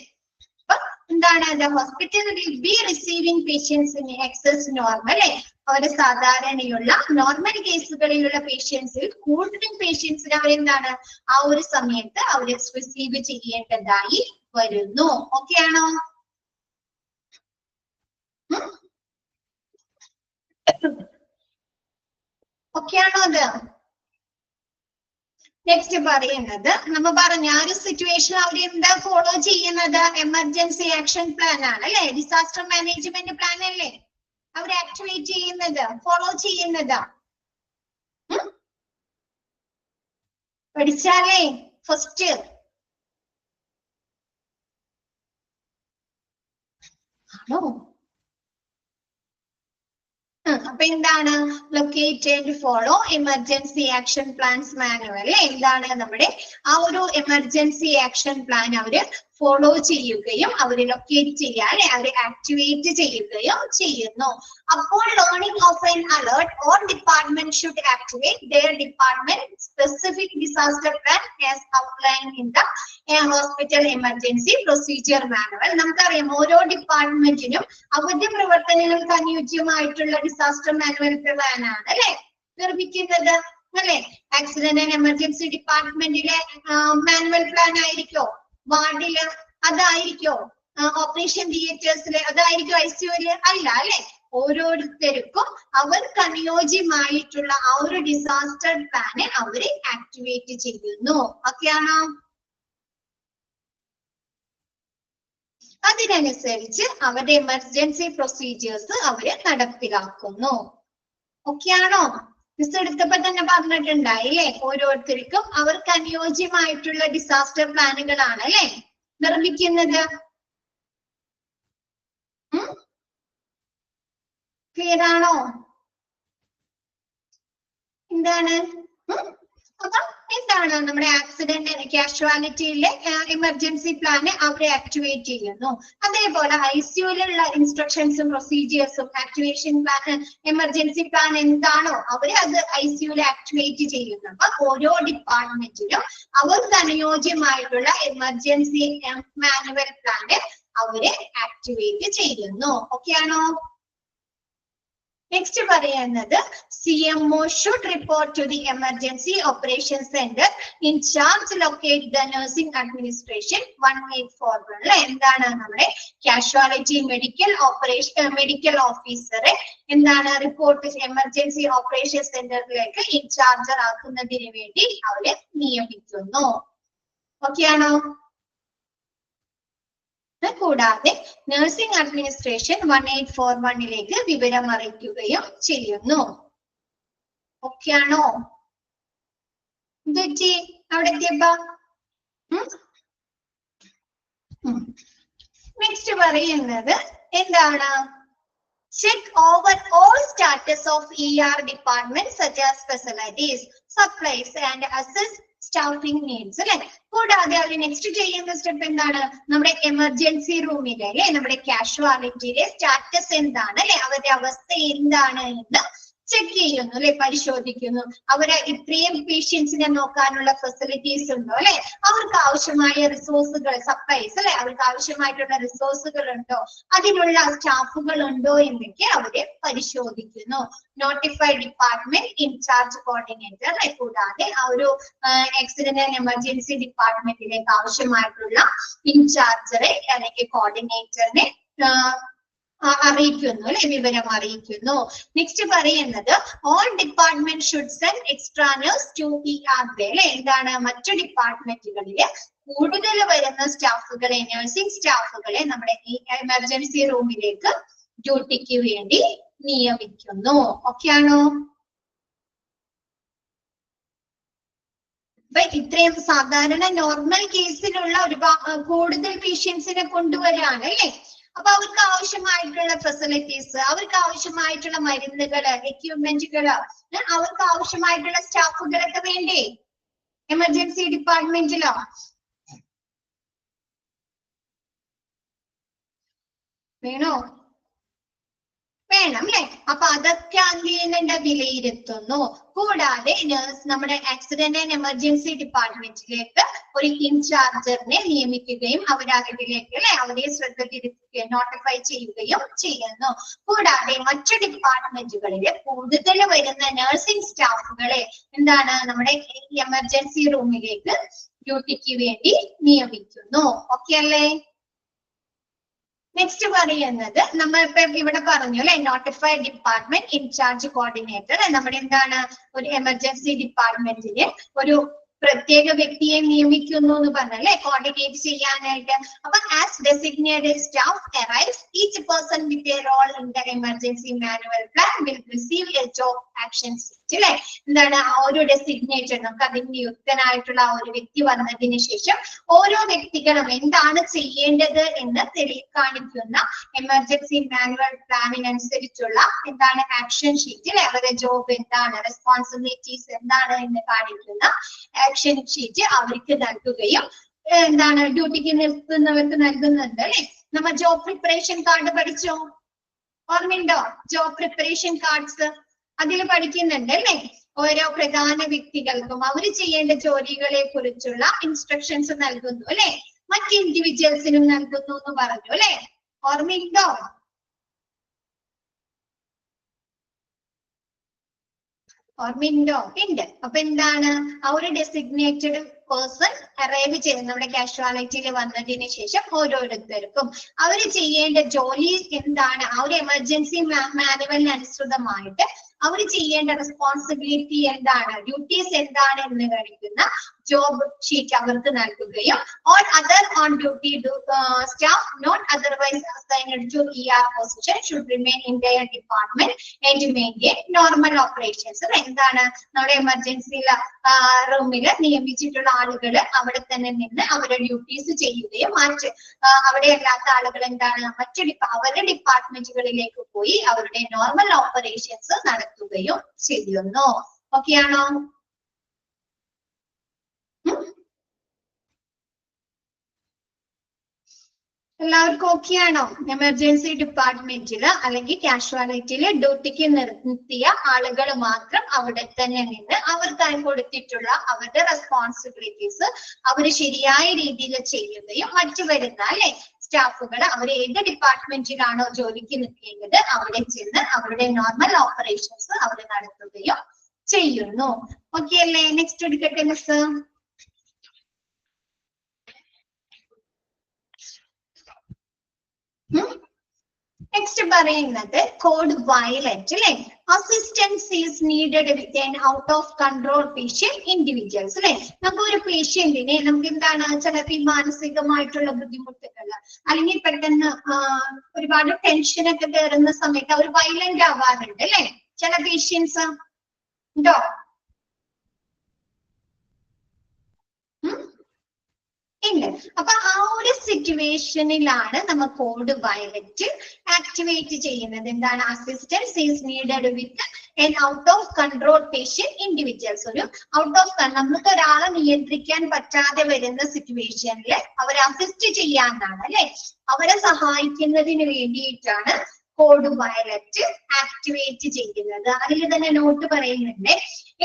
അപ്പൊ എന്താണ്, the hospital will be receiving patients in excess normal അല്ലെ, അവര് സാധാരണയുള്ള നോർമൽ കേസുകളിലുള്ള പേഷ്യൻസിൽ കൂടുതൽ പേഷ്യൻസിന് അവരെന്താണ് ആ ഒരു സമയത്ത് അവര് റിസീവ് ചെയ്യേണ്ടതായി വരുന്നു. ഓക്കെ ആണോ? ഓക്കെ ആണോ അത്? നെക്സ്റ്റ് പറയുന്നത്, നമ്മ പറഞ്ഞ ആ ഒരു സിറ്റുവേഷൻ അവർ എന്താ ഫോളോ ചെയ്യുന്നത്? എമർജൻസി ആക്ഷൻ പ്ലാൻ ആണ് അല്ലെ, ഡിസാസ്റ്റർ മാനേജ്മെന്റ് പ്ലാൻ അല്ലേ അവർ ആക്ടിവേറ്റ് ചെയ്യുന്നത്, ഫോളോ ചെയ്യുന്നത്. പഠിച്ചാലേ ഫസ്റ്റ് ആണോ? അപ്പൊ എന്താണ്, locate and follow emergency action plans manual. എന്താണ്, നമ്മുടെ ആ ഒരു എമർജൻസി ആക്ഷൻ പ്ലാൻ അവര് ഫോളോ ചെയ്യുകയും അവര് ലൊക്കേറ്റ് ചെയ്യുക അല്ലെ, അവര് ആക്ടിവേറ്റ് ചെയ്യുകയും ചെയ്യുന്നു. അപ്പോൾ learning of an alert or department should activate their department specific disaster plan as outlined in the hospital emergency procedure manual. നമുക്കറിയാം ഓരോ ഡിപ്പാർട്ട്മെന്റിനും അവരുടെ പ്രവർത്തനങ്ങൾക്ക് അനുയോജ്യമായിട്ടുള്ള ഡിസാസ്റ്റർ മാനുവൽ പ്ലാൻ ആണ് അല്ലെ നിർമ്മിക്കുന്നത് അല്ലെ. ആക്സിഡന്റ് ആൻഡ് എമർജൻസി ഡിപ്പാർട്ട്മെന്റിലെ മാനുവൽ പ്ലാൻ ആയിരിക്കോ? വാർഡില് അതായിരിക്കോ? ഓപ്പറേഷൻ തിയേറ്റേഴ്സില് അതായിരിക്കും? ICUല് അല്ല അല്ലെ. ഓരോരുത്തർക്കും അവർക്ക് അനുയോജ്യമായിട്ടുള്ള ആ ഒരു ഡിസാസ്റ്റർ പ്ലാനെ അവര് ആക്ടിവേറ്റ് ചെയ്യുന്നു. ഓക്കെയാണോ? അതിനനുസരിച്ച് അവരുടെ എമർജൻസി പ്രൊസീജിയേഴ്സ് അവര് നടപ്പിലാക്കുന്നു. ഓക്കെയാണോ? മിസ് എടുത്തപ്പോ തന്നെ പറഞ്ഞിട്ടുണ്ടായില്ലേ, ഓരോരുത്തർക്കും അവർക്ക് അനുയോജ്യമായിട്ടുള്ള ഡിസാസ്റ്റർ പ്ലാനുകളാണ് അല്ലെ നിർമ്മിക്കുന്നത്. ക്ലിയർ ആണോ? എന്താണ്? അപ്പൊ എന്താണ് നമ്മുടെ ആക്സിഡന്റ് കാഷ്വാലിറ്റിയിലെ എമർജൻസി പ്ലാന് അവരെ ആക്ടിവേറ്റ് ചെയ്യുന്നു. അതേപോലെ ഐസിയുലുള്ള ഇൻസ്ട്രക്ഷൻസും പ്രൊസീജിയേഴ്സും ആക്ടിവേഷൻ പ്ലാൻ എമർജൻസി പ്ലാൻ എന്താണോ അവര് അത് ഐസിയുയിൽ ആക്ടിവേറ്റ് ചെയ്യുന്നു. അപ്പൊ ഓരോ ഡിപ്പാർട്ട്മെന്റിലും അവർക്ക് അനുയോജ്യമായിട്ടുള്ള എമർജൻസി മാനുവൽ പ്ലാന് അവര് ആക്ടിവേറ്റ് ചെയ്യുന്നു. ഓക്കെ ആണോ? നെക്സ്റ്റ് പറയുന്നത് CMO should report to the emergency operations center in charge locate the nursing administration 1841. അല്ലെ എന്താണ് നമ്മുടെ കാഷ്വാലിറ്റി മെഡിക്കൽ ഓഫീസറെ എന്താണ് റിപ്പോർട്ട് എമർജൻസി ഓപ്പറേഷൻ സെന്ററിലേക്ക് ഇൻചാർജർ ആക്കുന്നതിന് വേണ്ടി അവരെ നിയമിക്കുന്നു. ഓക്കെ ആണോ? കൂടാതെ നഴ്സിംഗ് അഡ്മിനിസ്ട്രേഷൻ 1841ലേക്ക് വിവരം അറിയിക്കുകയും ചെയ്യുന്നു. ഓക്കെ ആണോ? എന്തുപറ്റി അവിടെ എത്തിയപ്പോ? നെക്സ്റ്റ് പറയുന്നത് എന്താണ്? Check over all status of ER departments such as facilities, supplies and assess staffing needs. അല്ലെ കൂടാതെ അവർ നെക്സ്റ്റ് ചെയ്യുന്ന സ്റ്റെപ്പ് എന്താണ്? നമ്മുടെ എമർജൻസി റൂമിലെ അല്ലെ നമ്മുടെ കാഷ്വാലിറ്റിയിലെ സ്റ്റാറ്റസ് എന്താണ് അല്ലെ അവരുടെ അവസ്ഥ എന്താണ് എന്ന് ചെക്ക് ചെയ്യുന്നു അല്ലെ, പരിശോധിക്കുന്നു. അവരെ ഇത്രയും പേഷ്യൻസിനെ നോക്കാനുള്ള ഫെസിലിറ്റീസ് ഉണ്ടോ അല്ലെ, അവർക്ക് ആവശ്യമായ റിസോഴ്സുകൾ സപ്ലൈസ് അല്ലെ അവർക്ക് ആവശ്യമായിട്ടുള്ള റിസോഴ്സുകൾ ഉണ്ടോ, അതിനുള്ള സ്റ്റാഫുകൾ ഉണ്ടോ എന്നൊക്കെ അവരെ പരിശോധിക്കുന്നു. നോട്ടിഫൈ ഡിപ്പാർട്ട്മെന്റ് ഇൻചാർജ് കോർഡിനേറ്റർ അല്ലെ കൂടാതെ ആ ഒരു ആക്സിഡന്റ് ആൻഡ് എമർജൻസി ഡിപ്പാർട്ട്മെന്റിലേക്ക് ആവശ്യമായിട്ടുള്ള ഇൻചാർജറെ അല്ലെങ്കിൽ കോർഡിനേറ്ററിനെ അറിയിക്കുന്നു അല്ലെ, വിവരം അറിയിക്കുന്നു. നെക്സ്റ്റ് പറയുന്നത് all department should send extra nurse to ER അല്ലെ എന്താണ് മറ്റു ഡിപ്പാർട്ട്മെന്റുകളില് കൂടുതൽ വരുന്ന സ്റ്റാഫുകളെ നഴ്സിംഗ് സ്റ്റാഫുകളെ നമ്മുടെ ഈ എമർജൻസി റൂമിലേക്ക് ഡ്യൂട്ടിക്ക് വേണ്ടി നിയമിക്കുന്നു. ഓക്കെ ആണോ? അപ്പൊ ഇത്രയും സാധാരണ നോർമൽ കേസിലുള്ള കൂടുതൽ പേഷ്യൻസിനെ കൊണ്ടുവരാണ് അല്ലെ, അപ്പൊ അവർക്ക് ആവശ്യമായിട്ടുള്ള ഫെസിലിറ്റീസ്, അവർക്ക് ആവശ്യമായിട്ടുള്ള മരുന്നുകള്, എക്യുപ്മെന്റുകള്, അവർക്ക് ആവശ്യമായിട്ടുള്ള സ്റ്റാഫുകളൊക്കെ വേണ്ടേ എമർജൻസി ഡിപ്പാർട്ട്മെന്റിലോ? വേണോ? വേണം അല്ലെ. അപ്പൊ അതൊക്കെ എന്ത് ചെയ്യുന്നുണ്ട്? വിലയിരുത്തുന്നു. കൂടാതെ നമ്മുടെ ആക്സിഡന്റ് ആൻഡ് എമർജൻസി ഡിപ്പാർട്ട്മെന്റിലേക്ക് ഒരു ഇൻചാർജറിനെ നിയമിക്കുകയും അവരതിലേക്ക് അല്ലെ അവരെ ശ്രദ്ധ തിരിക്കുകയും നോട്ടിഫൈ ചെയ്യുകയും ചെയ്യുന്നു. കൂടാതെ മറ്റു ഡിപ്പാർട്ട്മെന്റുകളിലെ കൂടുതൽ വരുന്ന നഴ്സിംഗ് സ്റ്റാഫുകളെ എന്താണ് നമ്മുടെ എമർജൻസി റൂമിലേക്ക് ഡ്യൂട്ടിക്ക് വേണ്ടി നിയമിക്കുന്നു. ഓക്കെ അല്ലേ? നെക്സ്റ്റ് പറയുന്നത് നമ്മൾ ഇപ്പൊ ഇവിടെ പറഞ്ഞു അല്ലെ നോട്ടിഫൈഡ് ഡിപ്പാർട്ട്മെന്റ് ഇൻചാർജ് കോർഡിനേറ്റർ നമ്മുടെ എന്താണ് ഒരു എമർജൻസി ഡിപ്പാർട്ട്മെന്റിന് ഒരു പ്രത്യേക വ്യക്തിയെ നിയമിക്കുന്നു എന്ന് പറഞ്ഞല്ലേ കോർഡിനേറ്റ് ചെയ്യാനായിട്ട്. അപ്പൊ as designated staff arrives each person with a role in the emergency manual plan will receive a job action sheet അല്ലെ എന്താണ് ആ ഒരു ഡെസിഗ്നേറ്റഡ് നമുക്ക് അതിന് നിയുക്തനായിട്ടുള്ള ആ ഒരു വ്യക്തി വന്നതിന് ശേഷം ഓരോ വ്യക്തികളും എന്താണ് ചെയ്യേണ്ടത് എന്ന് കാണിക്കുന്ന എമർജൻസി മാനുവൽ പ്ലാനിനനുസരിച്ചുള്ള എന്താണ് ആക്ഷൻ ഷീറ്റ് അല്ലെ അവരുടെ ജോബ് എന്താണ് റെസ്പോൺസിബിലിറ്റീസ് എന്താണ് എന്ന് കാണിക്കുന്ന ആക്ഷൻ ഷീറ്റ് അവർക്ക് നൽകുകയും എന്താണ് ഡ്യൂട്ടിക്ക് നിർത്തുന്നവർക്ക് നൽകുന്നുണ്ട് അല്ലെ. നമ്മ ജോബ് പ്രിപ്പറേഷൻ കാർഡ് പഠിച്ചോ? ഓർമ്മയുണ്ടോ? ജോബ് പ്രിപ്പറേഷൻ കാർഡ്സ് അതിൽ പഠിക്കുന്നുണ്ട് അല്ലെ. ഓരോ പ്രധാന വ്യക്തികൾക്കും അവർ ചെയ്യേണ്ട ജോലികളെ കുറിച്ചുള്ള ഇൻസ്ട്രക്ഷൻസ് നൽകുന്നു അല്ലെ. മറ്റ് ഇൻഡിവിജ്വൽസിനും നൽകുന്നു എന്ന് പറഞ്ഞു അല്ലെ. ഓർമ്മയുണ്ടോ? ഓർമ്മയുണ്ടോ? ഉണ്ട്. അപ്പൊ എന്താണ് ആ ഒരു ഡെസിഗ്നേറ്റഡ് പേഴ്സൺ അറൈവ് ചെയ്യുന്ന നമ്മുടെ കാഷ്വാലിറ്റിയിൽ വന്നതിന് ശേഷം ഓരോരുത്തർക്കും അവര് ചെയ്യേണ്ട ജോലി എന്താണ് ആ ഒരു എമർജൻസി മാനുവലിന് അനുസൃതമായിട്ട് അവർ ചെയ്യേണ്ട റെസ്പോൺസിബിലിറ്റി എന്താണ് ഡ്യൂട്ടീസ് എന്താണ് എന്ന് കാണിക്കുന്ന ജോബ് ഷീറ്റ് അവർക്ക് നൽകുകയും or other on duty staff not otherwise assigned to ER position should remain in their department and maintain normal operations. എന്താണ് നമ്മുടെ എമർജൻസി റൂമിൽ നിയമിച്ചിട്ടുള്ള ആളുകൾ അവിടെ തന്നെ നിന്ന് അവരുടെ ഡ്യൂട്ടീസ് ചെയ്യുകയും അവിടെ അല്ലാത്ത ആളുകൾ എന്താണ് അവരുടെ ഡിപ്പാർട്ട്മെന്റുകളിലേക്ക് പോയി അവരുടെ നോർമൽ ഓപ്പറേഷൻസ് നടത്തുകയും ചെയ്യുന്നു. ഓക്കെ ആണോ? എല്ലാവർക്കും ഓക്കെ ആണോ? എമർജൻസി ഡിപ്പാർട്ട്മെന്റില് അല്ലെങ്കിൽ കാഷ്വാലിറ്റിയില് ഡ്യൂട്ടിക്ക് നിർത്തിയ ആളുകൾ മാത്രം അവിടെ തന്നെ നിന്ന് അവർക്കായി കൊടുത്തിട്ടുള്ള അവരുടെ റെസ്പോൺസിബിലിറ്റീസ് അവർ ശരിയായ രീതിയിൽ ചെയ്യുകയും മറ്റു വരുന്ന അല്ലെ സ്റ്റാഫുകൾ അവർ ഏത് ഡിപ്പാർട്ട്മെന്റിലാണോ ജോലിക്ക് നിൽക്കേണ്ടത് അവിടെ ചെന്ന് അവരുടെ നോർമൽ ഓപ്പറേഷൻസ് അവർ നടത്തുകയും ചെയ്യുന്നു. ഓക്കെ അല്ലേ? നെക്സ്റ്റ് എടുക്കട്ടെ മിസ്. നെക്സ്റ്റ് പറയുന്നത് കോഡ് വയലറ്റ് അല്ലെ. Assistance is needed with an out of control patient individuals അല്ലെ. നമുക്ക് ഒരു പേഷ്യന്റിനെ നമുക്ക് എന്താണ് ചിലപ്പോൾ മാനസികമായിട്ടുള്ള ബുദ്ധിമുട്ടുകൾ അല്ലെങ്കിൽ പെട്ടെന്ന് ഒരുപാട് ടെൻഷനൊക്കെ കയറുന്ന സമയത്ത് അവർ വയലന്റ് ആവാറുണ്ട് അല്ലെ. ചില പേഷ്യൻസ് ഉണ്ടോ? ഇല്ല. അപ്പൊ ആ ഒരു സിറ്റുവേഷനിലാണ് നമ്മൾ കോഡ് വയലറ്റ് ആക്ടിവേറ്റ് ചെയ്യുന്നത്. എന്താണ്? Assistance is needed with an out of control patient individuals. ഒരു ഔട്ട് ഓഫ് നമുക്ക് ഒരാളെ നിയന്ത്രിക്കാൻ പറ്റാതെ വരുന്ന സിറ്റുവേഷനിൽ അവരെ അസിസ്റ്റ് ചെയ്യാനാണ് അല്ലെ, അവരെ സഹായിക്കുന്നതിന് വേണ്ടിയിട്ടാണ് കോഡ് വയലറ്റ് ആക്ടിവേറ്റ് ചെയ്യുന്നത്. അതിൽ തന്നെ നോട്ട് പറയുന്നുണ്ട്,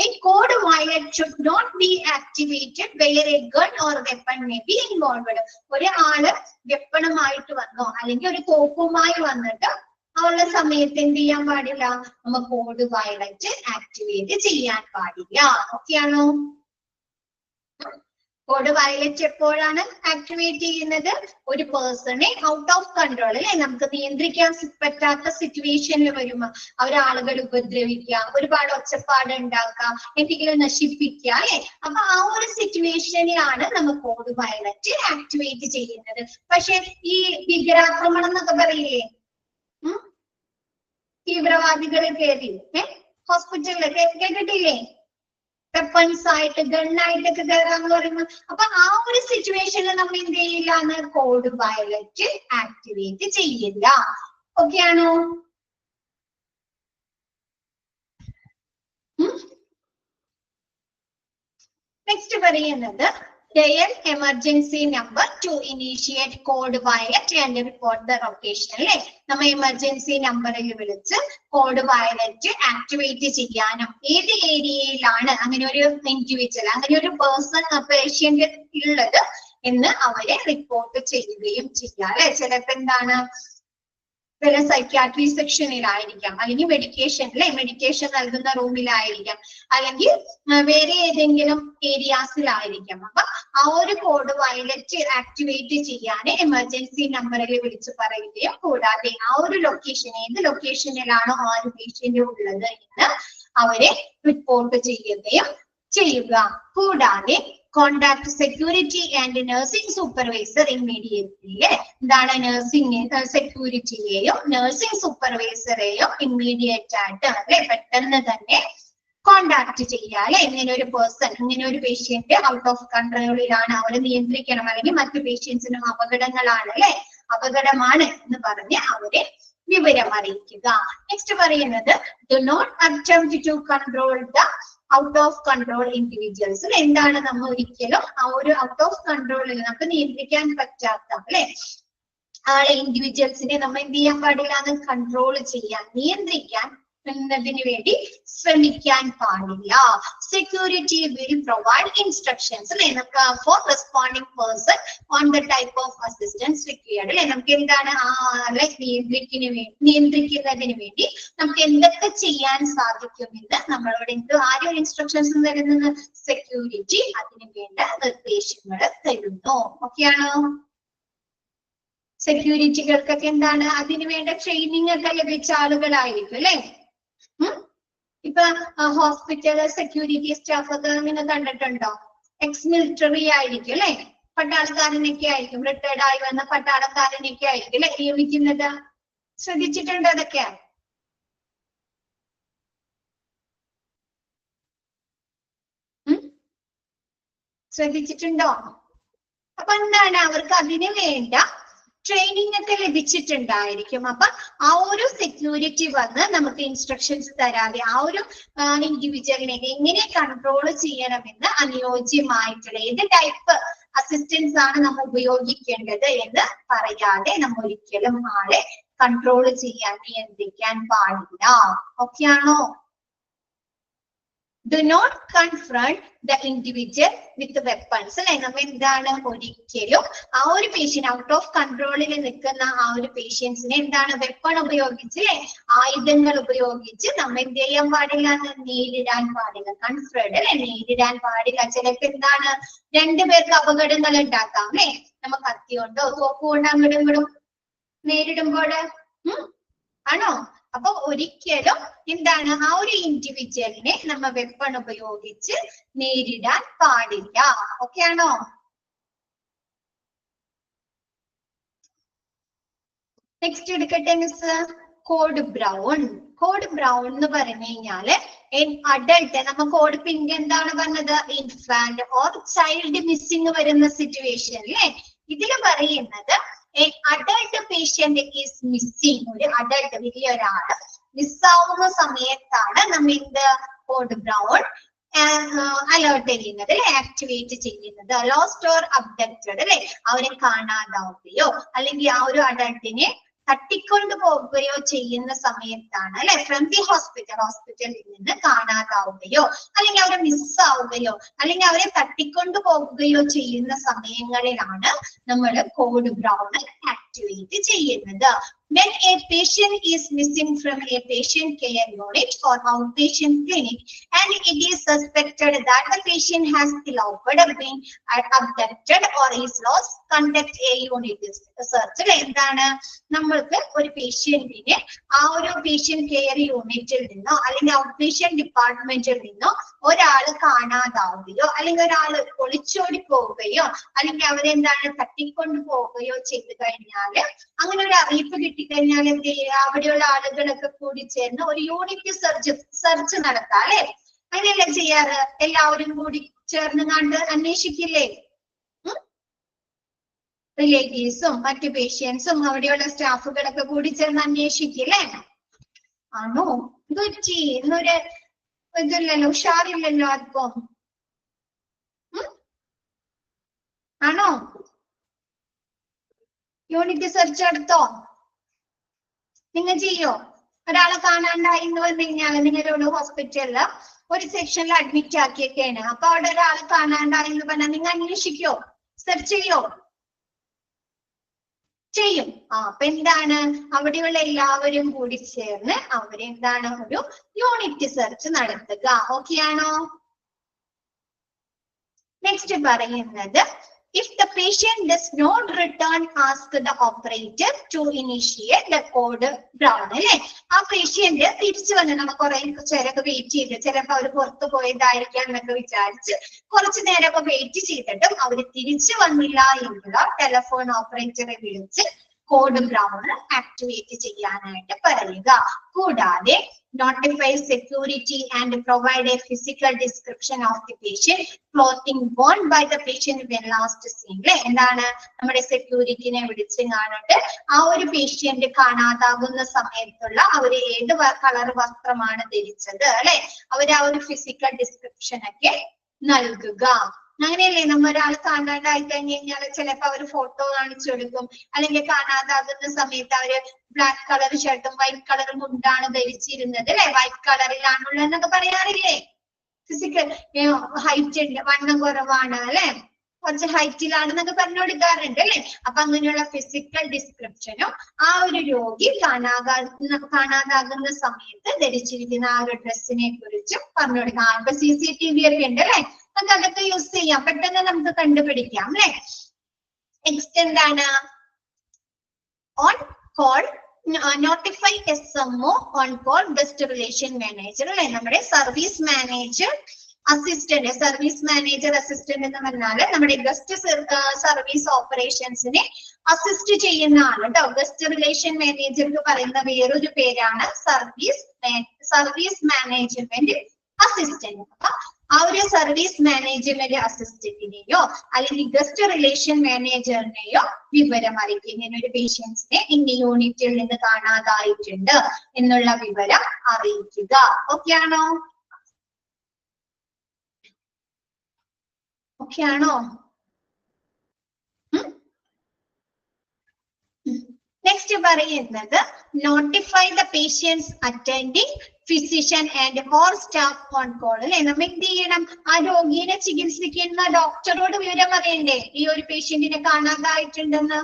a code violet should not be activated where a gun or weapon may be involved. ഒരാള് വെപ്പണുമായിട്ട് വന്നോ അല്ലെങ്കിൽ ഒരു തോക്കുമായി വന്നിട്ട് ഉള്ള സമയത്ത് എന്ത് ചെയ്യാൻ പാടില്ല, നമ്മൾ കോഡ് വയലറ്റ് ആക്ടിവേറ്റ് ചെയ്യാൻ പാടില്ല. ഓക്കെയാണോ? കോഡ് വയലറ്റ് എപ്പോഴാണ് ആക്ടിവേറ്റ് ചെയ്യുന്നത്? ഒരു പേഴ്സണെ ഔട്ട് ഓഫ് കൺട്രോൾ അല്ലെ, നമുക്ക് നിയന്ത്രിക്കാൻ പറ്റാത്ത സിറ്റുവേഷനിൽ വരുമ്പോൾ അവരാളുകൾ ഉപദ്രവിക്കുക, ഒരുപാട് ഒച്ചപ്പാട് ഉണ്ടാക്കുക, എന്തെങ്കിലും നശിപ്പിക്കുക അല്ലെ. അപ്പൊ ആ ഒരു സിറ്റുവേഷനിലാണ് നമ്മൾ കോഡ് വയലറ്റ് ആക്ടിവേറ്റ് ചെയ്യുന്നത്. പക്ഷെ ഈ ഭീകരാക്രമണം എന്നൊക്കെ പറയില്ലേ, തീവ്രവാദികൾ കയറി ഹോസ്പിറ്റലിൽ കേട്ടിട്ടില്ലേ, വെപ്പൺസ് ആയിട്ട് ഗണ്ണായിട്ടൊക്കെ കയറാന്ന് പറയുമ്പോൾ, അപ്പൊ ആ ഒരു സിറ്റുവേഷനിൽ നമ്മൾ എന്ത് ചെയ്യില്ല എന്ന് കോഡ് വയലറ്റ് ആക്ടിവേറ്റ് ചെയ്യില്ല. ഓക്കെ ആണോ? നെക്സ്റ്റ് പറയുന്നത് dial emergency number to initiate code violet and report the location അല്ലെ. നമ്മൾ എമർജൻസി നമ്പറിൽ വിളിച്ച് കോഡ് വയലറ്റ് ആക്ടിവേറ്റ് ചെയ്യാനും ഏത് ഏരിയയിലാണ് അങ്ങനെ ഒരു ഇൻഡിവിജ്വൽ അങ്ങനെ ഒരു പേഴ്സൺ പേഷ്യന്റ് ഉള്ളത് എന്ന് അവരെ റിപ്പോർട്ട് ചെയ്യുകയും ചെയ്യാം അല്ലെ. ചിലപ്പോ എന്താണ് ചില സൈക്യാട്രി സെക്ഷനിലായിരിക്കാം, അല്ലെങ്കിൽ മെഡിക്കേഷൻ അല്ലെ, മെഡിക്കേഷൻ നൽകുന്ന റൂമിലായിരിക്കാം, അല്ലെങ്കിൽ വേറെ ഏതെങ്കിലും ഏരിയാസിലായിരിക്കാം. അപ്പൊ ആ ഒരു കോഡ് വയലറ്റ് ആക്ടിവേറ്റ് ചെയ്യാൻ എമർജൻസി നമ്പറിൽ വിളിച്ച് പറയുകയും കൂടാതെ ആ ഒരു ലൊക്കേഷൻ ഏത് ലൊക്കേഷനിലാണോ ആ ഒരു പേഷ്യന്റ് ഉള്ളത് എന്ന് അവരെ റിപ്പോർട്ട് ചെയ്യുകയും ചെയ്യുക. കൂടാതെ contact security and nursing supervisor immediately. എന്താണ്? നഴ്സിംഗ് സെക്യൂരിറ്റിയെയും നഴ്സിംഗ് സൂപ്പർവൈസറെയും ഇമ്മീഡിയറ്റ് ആയിട്ട് അല്ലെ പെട്ടെന്ന് തന്നെ കോണ്ടാക്ട് ചെയ്യുക അല്ലെ. ഇങ്ങനെ ഒരു പേഴ്സൺ ഇങ്ങനെ ഒരു പേഷ്യന്റ് ഔട്ട് ഓഫ് കൺട്രോളിലാണ്, അവരെ നിയന്ത്രിക്കണം, അല്ലെങ്കിൽ മറ്റു പേഷ്യൻസിനും അപകടങ്ങളാണ് അല്ലെ, അപകടമാണ് എന്ന് പറഞ്ഞ് അവരെ വിവരം അറിയിക്കുക. നെക്സ്റ്റ് പറയുന്നത് do not attempt to control the out of control individuals. എന്താണ്? നമ്മൾ ഒരിക്കലും ആ ഒരു ഔട്ട് ഓഫ് കൺട്രോളിൽ നമുക്ക് നിയന്ത്രിക്കാൻ പറ്റാത്ത അല്ലെ ആളെ ഇൻഡിവിജ്വൽസിനെ നമ്മൾ എന്ത് ചെയ്യാൻ പാടില്ല, എന്ന് കൺട്രോൾ ചെയ്യാൻ നിയന്ത്രിക്കാൻ എന്നതിന് വേണ്ടി ശ്രമിക്കാൻ പാടില്ല. സെക്യൂരിറ്റി വിൽ പ്രൊവൈഡ് ഇൻസ്ട്രക്ഷൻസ് അല്ലെ for responding person on the type of assistance required അല്ലെ. നമുക്ക് എന്താണ് ആ ആളെ നിയന്ത്രിക്കുന്നതിന് വേണ്ടി നമുക്ക് എന്തൊക്കെ ചെയ്യാൻ സാധിക്കുമെന്ന് നമ്മളോട് ആരും ഇൻസ്ട്രക്ഷൻസ് തരുന്നത്? സെക്യൂരിറ്റി അതിന് വേണ്ട നിർദ്ദേശങ്ങൾ തരുന്നു. ഓക്കെയാണോ? സെക്യൂരിറ്റികൾക്കൊക്കെ എന്താണ് അതിന് വേണ്ട ട്രെയിനിങ് ഒക്കെ ലഭിച്ച ആളുകളായിരിക്കും അല്ലെ. ഇപ്പൊ ഹോസ്പിറ്റൽ സെക്യൂരിറ്റി സ്റ്റാഫ് ഒക്കെ നിങ്ങൾ കണ്ടിട്ടുണ്ടോ? എക്സ് മിലിറ്ററി ആയിരിക്കും അല്ലെ, പട്ടാളക്കാരനൊക്കെ ആയിരിക്കും, റിട്ടയർഡ് ആയി വന്ന പട്ടാളക്കാരനൊക്കെ ആയിരിക്കും അല്ലെ നിയമിക്കുന്നത്. ശ്രദ്ധിച്ചിട്ടുണ്ട് അതൊക്കെ? ശ്രദ്ധിച്ചിട്ടുണ്ടോ? അപ്പൊ എന്താണ്, അവർക്ക് അതിന് വേണ്ട ട്രെയിനിങ് ഒക്കെ ലഭിച്ചിട്ടുണ്ടായിരിക്കും. അപ്പൊ ആ ഒരു സെക്യൂരിറ്റി വന്ന് നമുക്ക് ഇൻസ്ട്രക്ഷൻസ് തരാതെ ആ ഒരു ഇൻഡിവിജ്വലിനെ എങ്ങനെ കൺട്രോൾ ചെയ്യണമെന്ന് അനുയോജ്യമായിട്ടുള്ള ഏത് ടൈപ്പ് അസിസ്റ്റൻസ് ആണ് നമ്മൾ ഉപയോഗിക്കേണ്ടത് എന്ന് പറയാതെ നമ്മൾ ഒരിക്കലും ആളെ കൺട്രോൾ ചെയ്യാൻ, നിയന്ത്രിക്കാൻ പാടില്ല. ഓക്കെ ആണോ? Do not confront the individual with weapons. അല്ലെ, നമ്മൾ എന്താണ് ഒരിക്കലും ആ ഒരു പേഷ്യന്റ് ഔട്ട് ഓഫ് കൺട്രോളിൽ നിൽക്കുന്ന ആ ഒരു പേഷ്യൻസിനെ എന്താണ് വെപ്പൺ ഉപയോഗിച്ച് അല്ലെ, ആയുധങ്ങൾ ഉപയോഗിച്ച് നമ്മൾ എന്ത് ചെയ്യാൻ പാടില്ല, നേരിടാൻ പാടില്ല. കൺഫ്രണ്ട് അല്ലെ, നേരിടാൻ പാടില്ല. ചിലർക്ക് എന്താണ് രണ്ടുപേർക്ക് അപകടങ്ങൾ ഉണ്ടാക്കാം അല്ലെ, നമ്മ കത്തി കൊണ്ടോ തോക്ക് കൊണ്ടോ അങ്ങോട്ടും ഇങ്ങോട്ടും നേരിടുമ്പോൾ ആണോ? അപ്പൊ ഒരിക്കലും എന്താണ് ആ ഒരു ഇൻഡിവിജ്വലിനെ നമ്മ വെപ്പൺ ഉപയോഗിച്ച് നേരിടാൻ പാടില്ല. ഓക്കെ ആണോ? നെക്സ്റ്റ് എടുക്കട്ടെ miss. Code brown. Code brown എന്ന് പറഞ്ഞു കഴിഞ്ഞാല് അഡൾട്ട്, നമ്മ കോഡ് പിങ്ക് എന്താണ് പറഞ്ഞത്, ഇൻഫാന്റ് ഓർ ചൈൽഡ് മിസ്സിംഗ് വരുന്ന സിറ്റുവേഷൻ അല്ലേ. ഇതില് പറയുന്നത് അഡൾട്ട് പേഷ്യന്റ് ഈസ് മിസ്സിംഗ്. ഒരു അഡൾട്ട് വലിയൊരാള് മിസ്സാവുന്ന സമയത്താണ് നമ്മൾ എന്ത് കോഡ് ബ്രൗൺ അലേർട്ട് ചെയ്യുന്നത് അല്ലെ, ആക്ടിവേറ്റ് ചെയ്യുന്നത്. ലോസ്റ്റ് ഓർ അബ്ഡക്റ്റഡ് അല്ലെ, അവരെ കാണാതാവുകയോ അല്ലെങ്കിൽ ആ ഒരു അഡൾട്ടിനെ തട്ടിക്കൊണ്ടു പോകുകയോ ചെയ്യുന്ന സമയത്താണ് അല്ലെ, ഫ്രം ദി ഹോസ്പിറ്റലിൽ നിന്ന് കാണാതാവുകയോ അല്ലെങ്കിൽ അവരെ മിസ്സാവുകയോ അല്ലെങ്കിൽ അവരെ തട്ടിക്കൊണ്ടു പോകുകയോ ചെയ്യുന്ന സമയങ്ങളിലാണ് നമ്മൾ കോഡ് ബ്രൗൺ ആക്ടിവേറ്റ് ചെയ്യുന്നത്. When a patient is missing from a patient care unit or outpatient clinic and it is suspected that the patient has been abducted or is lost, conduct a unit search. എന്താണ്, നമ്മൾക്ക് ഒരു പേഷ്യന്റിനെ ആ ഒരു പേഷ്യന്റ് കെയർ യൂണിറ്റിൽ നിന്നോ അല്ലെങ്കിൽ ഔട്ട് പേഷ്യന്റ് ഡിപ്പാർട്ട്മെന്റിൽ നിന്നോ ഒരാള് കാണാതാവുകയോ അല്ലെങ്കിൽ ഒരാൾ ഒളിച്ചോടി പോവുകയോ അല്ലെങ്കിൽ അവരെന്താണ് തട്ടിക്കൊണ്ടു പോവുകയോ ചെയ്തു കഴിഞ്ഞാല്, അങ്ങനെ ഒരു അറിയിപ്പ് കിട്ടിക്കഴിഞ്ഞാൽ എന്ത് ചെയ്യുക, അവിടെയുള്ള ആളുകളൊക്കെ കൂടി ചേർന്ന് ഒരു യൂണിറ്റ് സെർച്ച് നടത്താം അല്ലെ. അങ്ങനെയല്ല ചെയ്യാറ്, എല്ലാവരും കൂടി ചേർന്ന് കണ്ട് അന്വേഷിക്കില്ലേ. റിലേറ്റീവ്സും മറ്റു പേഷ്യൻസും അവിടെയുള്ള സ്റ്റാഫുകളൊക്കെ കൂടി ചേർന്ന് അന്വേഷിക്കില്ലേ. ആണോ? ഇതൊരു ഇന്നൊരു ഇതില്ലല്ലോ, ഉഷാറില്ലല്ലോ ആർക്കും. ആണോ? യൂണിറ്റ് സെർച്ച് എടുത്തോ? നിങ്ങൾ ചെയ്യോ? ഒരാളെ കാണാണ്ടായി എന്ന് പറഞ്ഞു കഴിഞ്ഞാൽ നിങ്ങളുടെ ഹോസ്പിറ്റലില് ഒരു സെക്ഷനിൽ അഡ്മിറ്റ് ആക്കിയൊക്കെയാണ്. അപ്പൊ അവിടെ ഒരാളെ കാണാണ്ടായി എന്ന് പറഞ്ഞാൽ നിങ്ങൾ അന്വേഷിക്കോ, സെർച്ച് ചെയ്യോ? ചെയ്യും. അപ്പൊ എന്താണ്, അവിടെയുള്ള എല്ലാവരും കൂടി ചേർന്ന് അവരെന്താണ് ഒരു യൂണിറ്റ് സെർച്ച് നടത്തുക. ഓക്കെ ആണോ? നെക്സ്റ്റ് പറയുന്നത്, if the patient does not return, ask the operator to initiate the code brown. അല്ലെ, ആ പേഷ്യന്റ് തിരിച്ചു വന്ന് നമ്മൾ കുറെ ചേരൊക്കെ വെയിറ്റ് ചെയ്ത്, ചിലപ്പോ അവര് പുറത്തു പോയതായിരിക്കാം എന്നൊക്കെ വിചാരിച്ച് കുറച്ചു നേരമൊക്കെ വെയിറ്റ് ചെയ്തിട്ടും അവര് തിരിച്ചു വന്നില്ല എങ്കിൽ ടെലിഫോൺ ഓപ്പറേറ്ററെ വിളിച്ച് കോഡ് ബ്രൗൺ ആക്ടിവേറ്റ് ചെയ്യാനായിട്ട് പറയുക. കൂടാതെ notify security and provide a physical description of the patient, clothing worn by the patient when last seen. എന്താണ്, നമ്മുടെ സെക്യൂരിറ്റിനെ വിളിച്ച് കാണട്ടെ ആ ഒരു പേഷ്യന്റ് കാണാതാകുന്ന സമയത്തുള്ള അവര് ഏത് കളർ വസ്ത്രമാണ് ധരിച്ചത് അല്ലെ, അവര് ആ ഒരു ഫിസിക്കൽ ഡിസ്ക്രിപ്ഷൻ ഒക്കെ നൽകുക. അങ്ങനെയല്ലേ, നമ്മ ഒരാൾ കാണാതായി കഴിഞ്ഞ് കഴിഞ്ഞാൽ ചിലപ്പോ അവര് ഫോട്ടോ കാണിച്ചു കൊടുക്കും, അല്ലെങ്കിൽ കാണാതാകുന്ന സമയത്ത് അവര് ബ്ലാക്ക് കളർ ഷർട്ടും വൈറ്റ് കളർ മുണ്ടാണ് ധരിച്ചിരുന്നത് അല്ലെ, വൈറ്റ് കളറിലാണുള്ളത് എന്നൊക്കെ പറയാറില്ലേ. ഫിസിക്കൽ ഹൈറ്റ് ഉണ്ട്, വണ്ണം കുറവാണ് അല്ലെ, കുറച്ച് ഹൈറ്റിലാണെന്നൊക്കെ പറഞ്ഞു കൊടുക്കാറുണ്ട് അല്ലെ. അപ്പൊ അങ്ങനെയുള്ള ഫിസിക്കൽ ഡിസ്ക്രിപ്ഷനും ആ ഒരു രോഗി കാണാതാകുന്ന സമയത്ത് ധരിച്ചിരിക്കുന്ന ആ ഒരു ഡ്രസ്സിനെ കുറിച്ചും പറഞ്ഞു കൊടുക്കാം. അപ്പൊ CCTV ഒക്കെ ഉണ്ട് അല്ലെ, നമുക്ക് അതൊക്കെ യൂസ് ചെയ്യാം, പെട്ടെന്ന് നമുക്ക് കണ്ടുപിടിക്കാം അല്ലെ. നെക്സ്റ്റ് എന്താണ്, on call notify SMO on call best relation manager അല്ലെ, നമ്മുടെ service manager assistant, service manager assistant എന്ന് പറഞ്ഞാല് നമ്മുടെ ഗസ്റ്റ് സർവീസ് ഓപ്പറേഷൻസിനെ അസിസ്റ്റ് ചെയ്യുന്ന ആള് കേട്ടോ. ഗസ്റ്റ് റിലേഷൻ മാനേജർക്ക് പറയുന്ന വേറൊരു പേരാണ് സർവീസ് മാനേജ്മെന്റ് അസിസ്റ്റന്റ്. അപ്പൊ ആ ഒരു സർവീസ് മാനേജ്മെന്റ് അസിസ്റ്റന്റിനെയോ അല്ലെങ്കിൽ ഗസ്റ്റ് റിലേഷൻ മാനേജറിനെയോ വിവരം അറിയിക്കുക. ഇങ്ങനെ ഒരു പേഷ്യൻസിനെ ഇന്ന യൂണിറ്റിൽ നിന്ന് കാണാതായിട്ടുണ്ട് എന്നുള്ള വിവരം അറിയിക്കുക. ഓക്കെ ആണോ? ഓക്കെ ആണോ? നെക്സ്റ്റ് പറയുന്നത് notify the patients attending physician and or staff on call. അല്ലെ, നമ്മൾ എന്ത് ചെയ്യണം? ആ രോഗിയെ ചികിത്സിക്കുന്ന ഡോക്ടറോട് വിവരം അറിയണ്ടേ ഈ ഒരു പേഷ്യന്റിനെ കാണാതായിട്ടുണ്ടെന്ന്.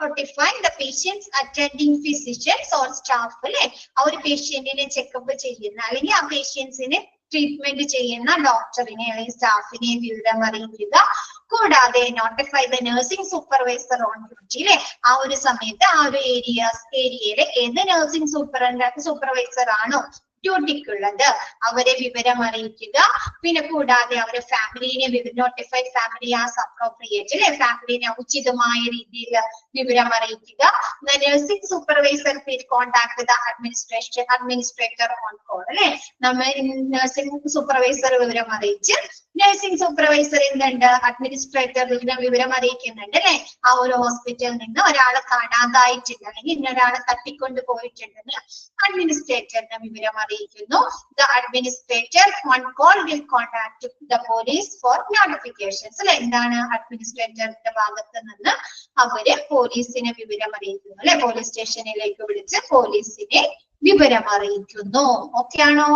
Notify the patients attending physicians or staff. അല്ലെ, ആ ഒരു പേഷ്യന്റിനെ ചെക്കപ്പ് ചെയ്യുന്ന അല്ലെങ്കിൽ ആ പേഷ്യൻസിനെ ട്രീറ്റ്മെന്റ് ചെയ്യുന്ന ഡോക്ടറിനെ അല്ലെങ്കിൽ സ്റ്റാഫിനെ വിവരം അറിയിക്കുക. കൂടാതെ notify the nursing supervisor on duty. അല്ലെ, ആ ഒരു സമയത്ത് ആ ഒരു ഏരിയയിലെ ഏത് നഴ്സിംഗ് സൂപ്പർവൈസർ ആണോ ഡ്യൂട്ടിക്കുള്ളത് അവരെ വിവരം അറിയിക്കുക. പിന്നെ കൂടാതെ അവരെ ഫാമിലിനെ നോട്ടിഫൈ ഫാമിലി ആസ് അപ്രോപ്രിയേറ്റ്. അല്ലെ, ഫാമിലിനെ ഉചിതമായ രീതിയിൽ വിവരം അറിയിക്കുക. Nursing supervisor contact the administrator on call. അല്ലെ, നമ്മൾ നഴ്സിംഗ് സൂപ്പർവൈസർ വിവരം അറിയിച്ച് നഴ്സിംഗ് സൂപ്പർവൈസർ എന്തുണ്ട് അഡ്മിനിസ്ട്രേറ്ററിന് വിവരം അറിയിക്കുന്നുണ്ട്. അല്ലെ, ആ ഒരു ഹോസ്പിറ്റലിൽ നിന്ന് ഒരാളെ കാണാതായിട്ടുണ്ട് അല്ലെങ്കിൽ ഇന്നൊരാളെ തട്ടിക്കൊണ്ട് പോയിട്ടുണ്ടെന്ന് അഡ്മിനിസ്ട്രേറ്ററിന് വിവരം അറിയിക്കുന്നു. The administrator on call will contact the police four notifications. അല്ലെ, എന്താണ് അഡ്മിനിസ്ട്രേറ്ററിന്റെ ഭാഗത്ത് നിന്ന് അവര് പോലീസിനെ വിവരം അറിയിക്കുന്നു. അല്ലെ, പോലീസ് സ്റ്റേഷനിലേക്ക് വിളിച്ച് പോലീസിനെ വിവരം അറിയിക്കുന്നു. ഓക്കെ ആണോ?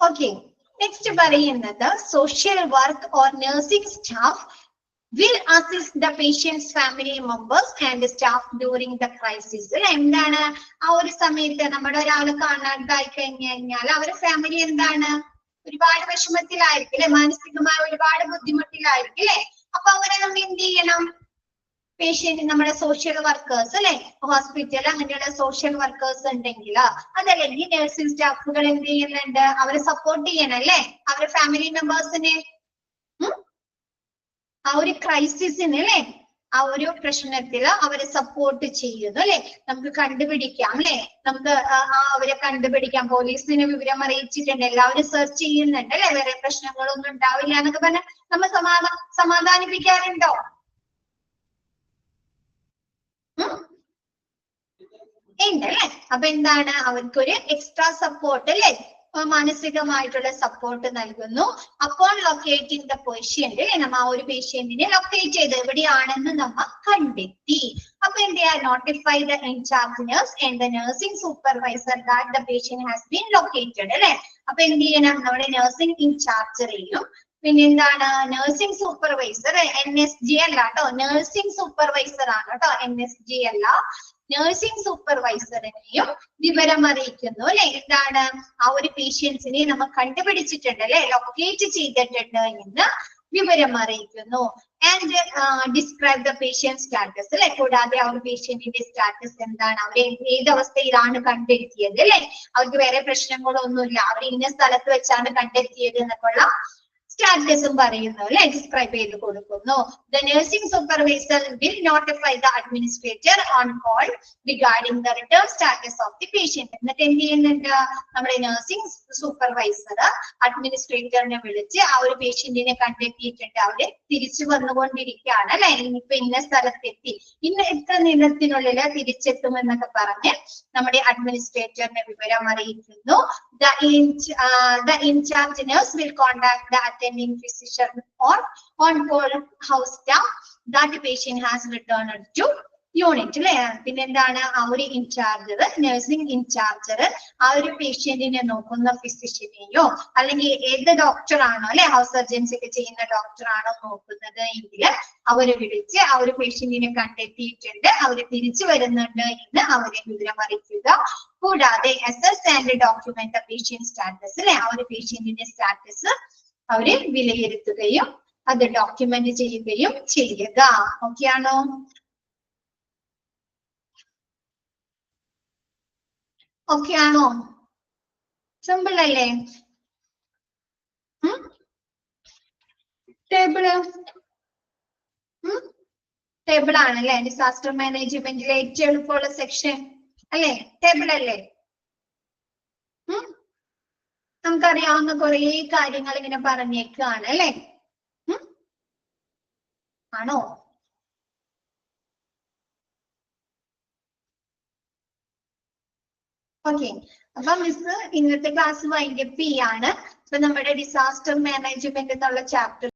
ഓക്കെ, നെക്സ്റ്റ് പറയുന്നത് social work or nursing staff will assist the patient's family members and staff during the crisis. എന്താണ് ആ ഒരു സമയത്ത് നമ്മുടെ ഒരാൾ കാണാതായി കഴിഞ്ഞാൽ അവരുടെ ഫാമിലി എന്താണ് ഒരുപാട് വിഷമത്തിലായിരിക്കും. അല്ലെ, മാനസികമായ ഒരുപാട് ബുദ്ധിമുട്ടിലായിരിക്കും. അല്ലെ, അപ്പൊ അവരെ നമ്മൾ എന്ത് ചെയ്യണം? പേഷ്യന്റ് നമ്മുടെ സോഷ്യൽ വർക്കേഴ്സ്. അല്ലെ, ഹോസ്പിറ്റൽ അങ്ങനെയുള്ള സോഷ്യൽ വർക്കേഴ്സ് ഉണ്ടെങ്കിൽ അതല്ലെങ്കിൽ നഴ്സിംഗ് സ്റ്റാഫുകൾ എന്ത് ചെയ്യുന്നുണ്ട്? അവരെ സപ്പോർട്ട് ചെയ്യണം. അല്ലെ, അവരുടെ ഫാമിലി മെമ്പേഴ്സിനെ ആ ഒരു ക്രൈസിസിന് അല്ലെ ആ ഒരു പ്രശ്നത്തിൽ അവരെ സപ്പോർട്ട് ചെയ്യുന്നു. അല്ലെ, നമുക്ക് കണ്ടുപിടിക്കാം. അല്ലെ, നമുക്ക് അവരെ കണ്ടുപിടിക്കാം. പോലീസിന് വിവരം അറിയിച്ചിട്ടുണ്ട്, എല്ലാവരും സെർച്ച് ചെയ്യുന്നുണ്ട്. അല്ലെ, വേറെ പ്രശ്നങ്ങളൊന്നും ഉണ്ടാവില്ല എന്നൊക്കെ പറഞ്ഞാൽ നമ്മൾ സമാധാനിപ്പിക്കാറുണ്ടോ? ഉണ്ട്. അല്ലെ, അപ്പൊ എന്താണ് അവർക്കൊരു എക്സ്ട്രാ സപ്പോർട്ട് അല്ലെ മാനസികമായിട്ടുള്ള സപ്പോർട്ട് നൽകുന്നു. അപ്പോൾ ലൊക്കേറ്റിംഗ് ദ പേഷ്യന്റ്. നമ്മ ആ ഒരു പേഷ്യന്റിനെ ലൊക്കേറ്റ് ചെയ്ത് എവിടെയാണെന്ന് നമ്മ കണ്ടെത്തി. അപ്പൊ എന്ത് ചെയ്യാ? Notify the in charge nurse and the nursing supervisor that the patient has been located. അല്ലെ, അപ്പൊ എന്ത് ചെയ്യണം? നമ്മുടെ നഴ്സിംഗ് ഇൻചാർജറെയും പിന്നെ എന്താണ് നഴ്സിംഗ് സൂപ്പർവൈസർ NSG അല്ല കേട്ടോ, നഴ്സിംഗ് സൂപ്പർവൈസർ ആണ് കേട്ടോ, NSG അല്ല. നഴ്സിംഗ് സൂപ്പർവൈസറിനെയും വിവരം അറിയിക്കുന്നു. അല്ലെ, എന്താണ് ആ ഒരു പേഷ്യൻസിനെ നമ്മൾ കണ്ടുപിടിച്ചിട്ടുണ്ട്. അല്ലെ, ലൊക്കേറ്റ് ചെയ്തിട്ടുണ്ട് എന്ന് വിവരം അറിയിക്കുന്നു. And describe the patient status. അല്ലെ, കൂടാതെ ആ ഒരു പേഷ്യന്റിന്റെ സ്റ്റാറ്റസ് എന്താണ്, അവരെ ഏത് അവസ്ഥയിലാണ് കണ്ടെത്തിയത്. അല്ലെ, അവർക്ക് വേറെ പ്രശ്നങ്ങളൊന്നുമില്ല, അവർ ഇന്ന സ്ഥലത്ത് വെച്ചാണ് കണ്ടെത്തിയത് എന്നൊക്കെയുള്ള സ്റ്റാറ്റസും പറയുന്നു. അല്ലെ, ഡിസ്ക്രൈബ് ചെയ്ത് കൊടുക്കുന്നു. The nursing supervisor will notify the administrator on call regarding the return status of the patient. എന്നിട്ട് എന്ത് ചെയ്യുന്നുണ്ട്? നമ്മുടെ നഴ്സിംഗ് സൂപ്പർവൈസർ അഡ്മിനിസ്ട്രേറ്ററിനെ വിളിച്ച് ആ ഒരു പേഷ്യന്റിനെ കണ്ടെത്തിയിട്ടുണ്ട്, അവര് തിരിച്ചു വന്നുകൊണ്ടിരിക്കുകയാണ്. അല്ലെ, ഇനിയിപ്പോ ഇന്ന സ്ഥലത്തെത്തി, ഇന്ന് എത്ര നേരത്തിനുള്ളിൽ തിരിച്ചെത്തും എന്നൊക്കെ പറഞ്ഞ് നമ്മുടെ അഡ്മിനിസ്ട്രേറ്ററിനെ വിവരം അറിയിക്കുന്നു. The in-charge nurse will contact the attending physician or on-call house staff that the patient has returned to unit. അല്ലെ, പിന്നെന്താണ് ആ ഒരു ഇൻചാർജർ, നഴ്സിംഗ് ഇൻചാർജർ ആ ഒരു പേഷ്യന്റിനെ നോക്കുന്ന ഫിസിഷ്യനെയോ അല്ലെങ്കിൽ ഏത് ഡോക്ടറാണോ അല്ലെ ഹൗസ് സർജൻസി ഒക്കെ ചെയ്യുന്ന ഡോക്ടറാണോ നോക്കുന്നത് എങ്കിൽ അവരെ വിളിച്ച് ആ ഒരു പേഷ്യന്റിനെ കണ്ടെത്തിയിട്ടുണ്ട്, അവര് തിരിച്ചു വരുന്നുണ്ട് എന്ന് അവരെ വിവരം അറിയിക്കുക. കൂടാതെ assess and document patient status. അല്ലെ, ആ ഒരു പേഷ്യന്റിന്റെ സ്റ്റാറ്റസ് അവര് വിലയിരുത്തുകയും അത് ഡോക്യുമെന്റ് ചെയ്യുകയും ചെയ്യുക. ഓക്കെ ആണോ? ഓക്കെ ആണോ? സിമ്പിൾ അല്ലേ? ടേബിള് ടേബിൾ ആണല്ലേ ഡിസാസ്റ്റർ മാനേജ്മെന്റിലെ ഏറ്റവും എളുപ്പമുള്ള സെക്ഷൻ അല്ലേ? ടേബിൾ അല്ലേ? നമുക്കറിയാവുന്ന കുറെ കാര്യങ്ങൾ ഇങ്ങനെ പറഞ്ഞേക്കാണ് അല്ലേ? ആണോ? ഓക്കെ, അപ്പൊ മിസ് ഇന്നത്തെ ക്ലാസ് വൈൻഡപ്പ് ചെയ്യാണ്. അപ്പൊ നമ്മുടെ ഡിസാസ്റ്റർ മാനേജ്മെന്റ് എന്നുള്ള ചാപ്റ്റർ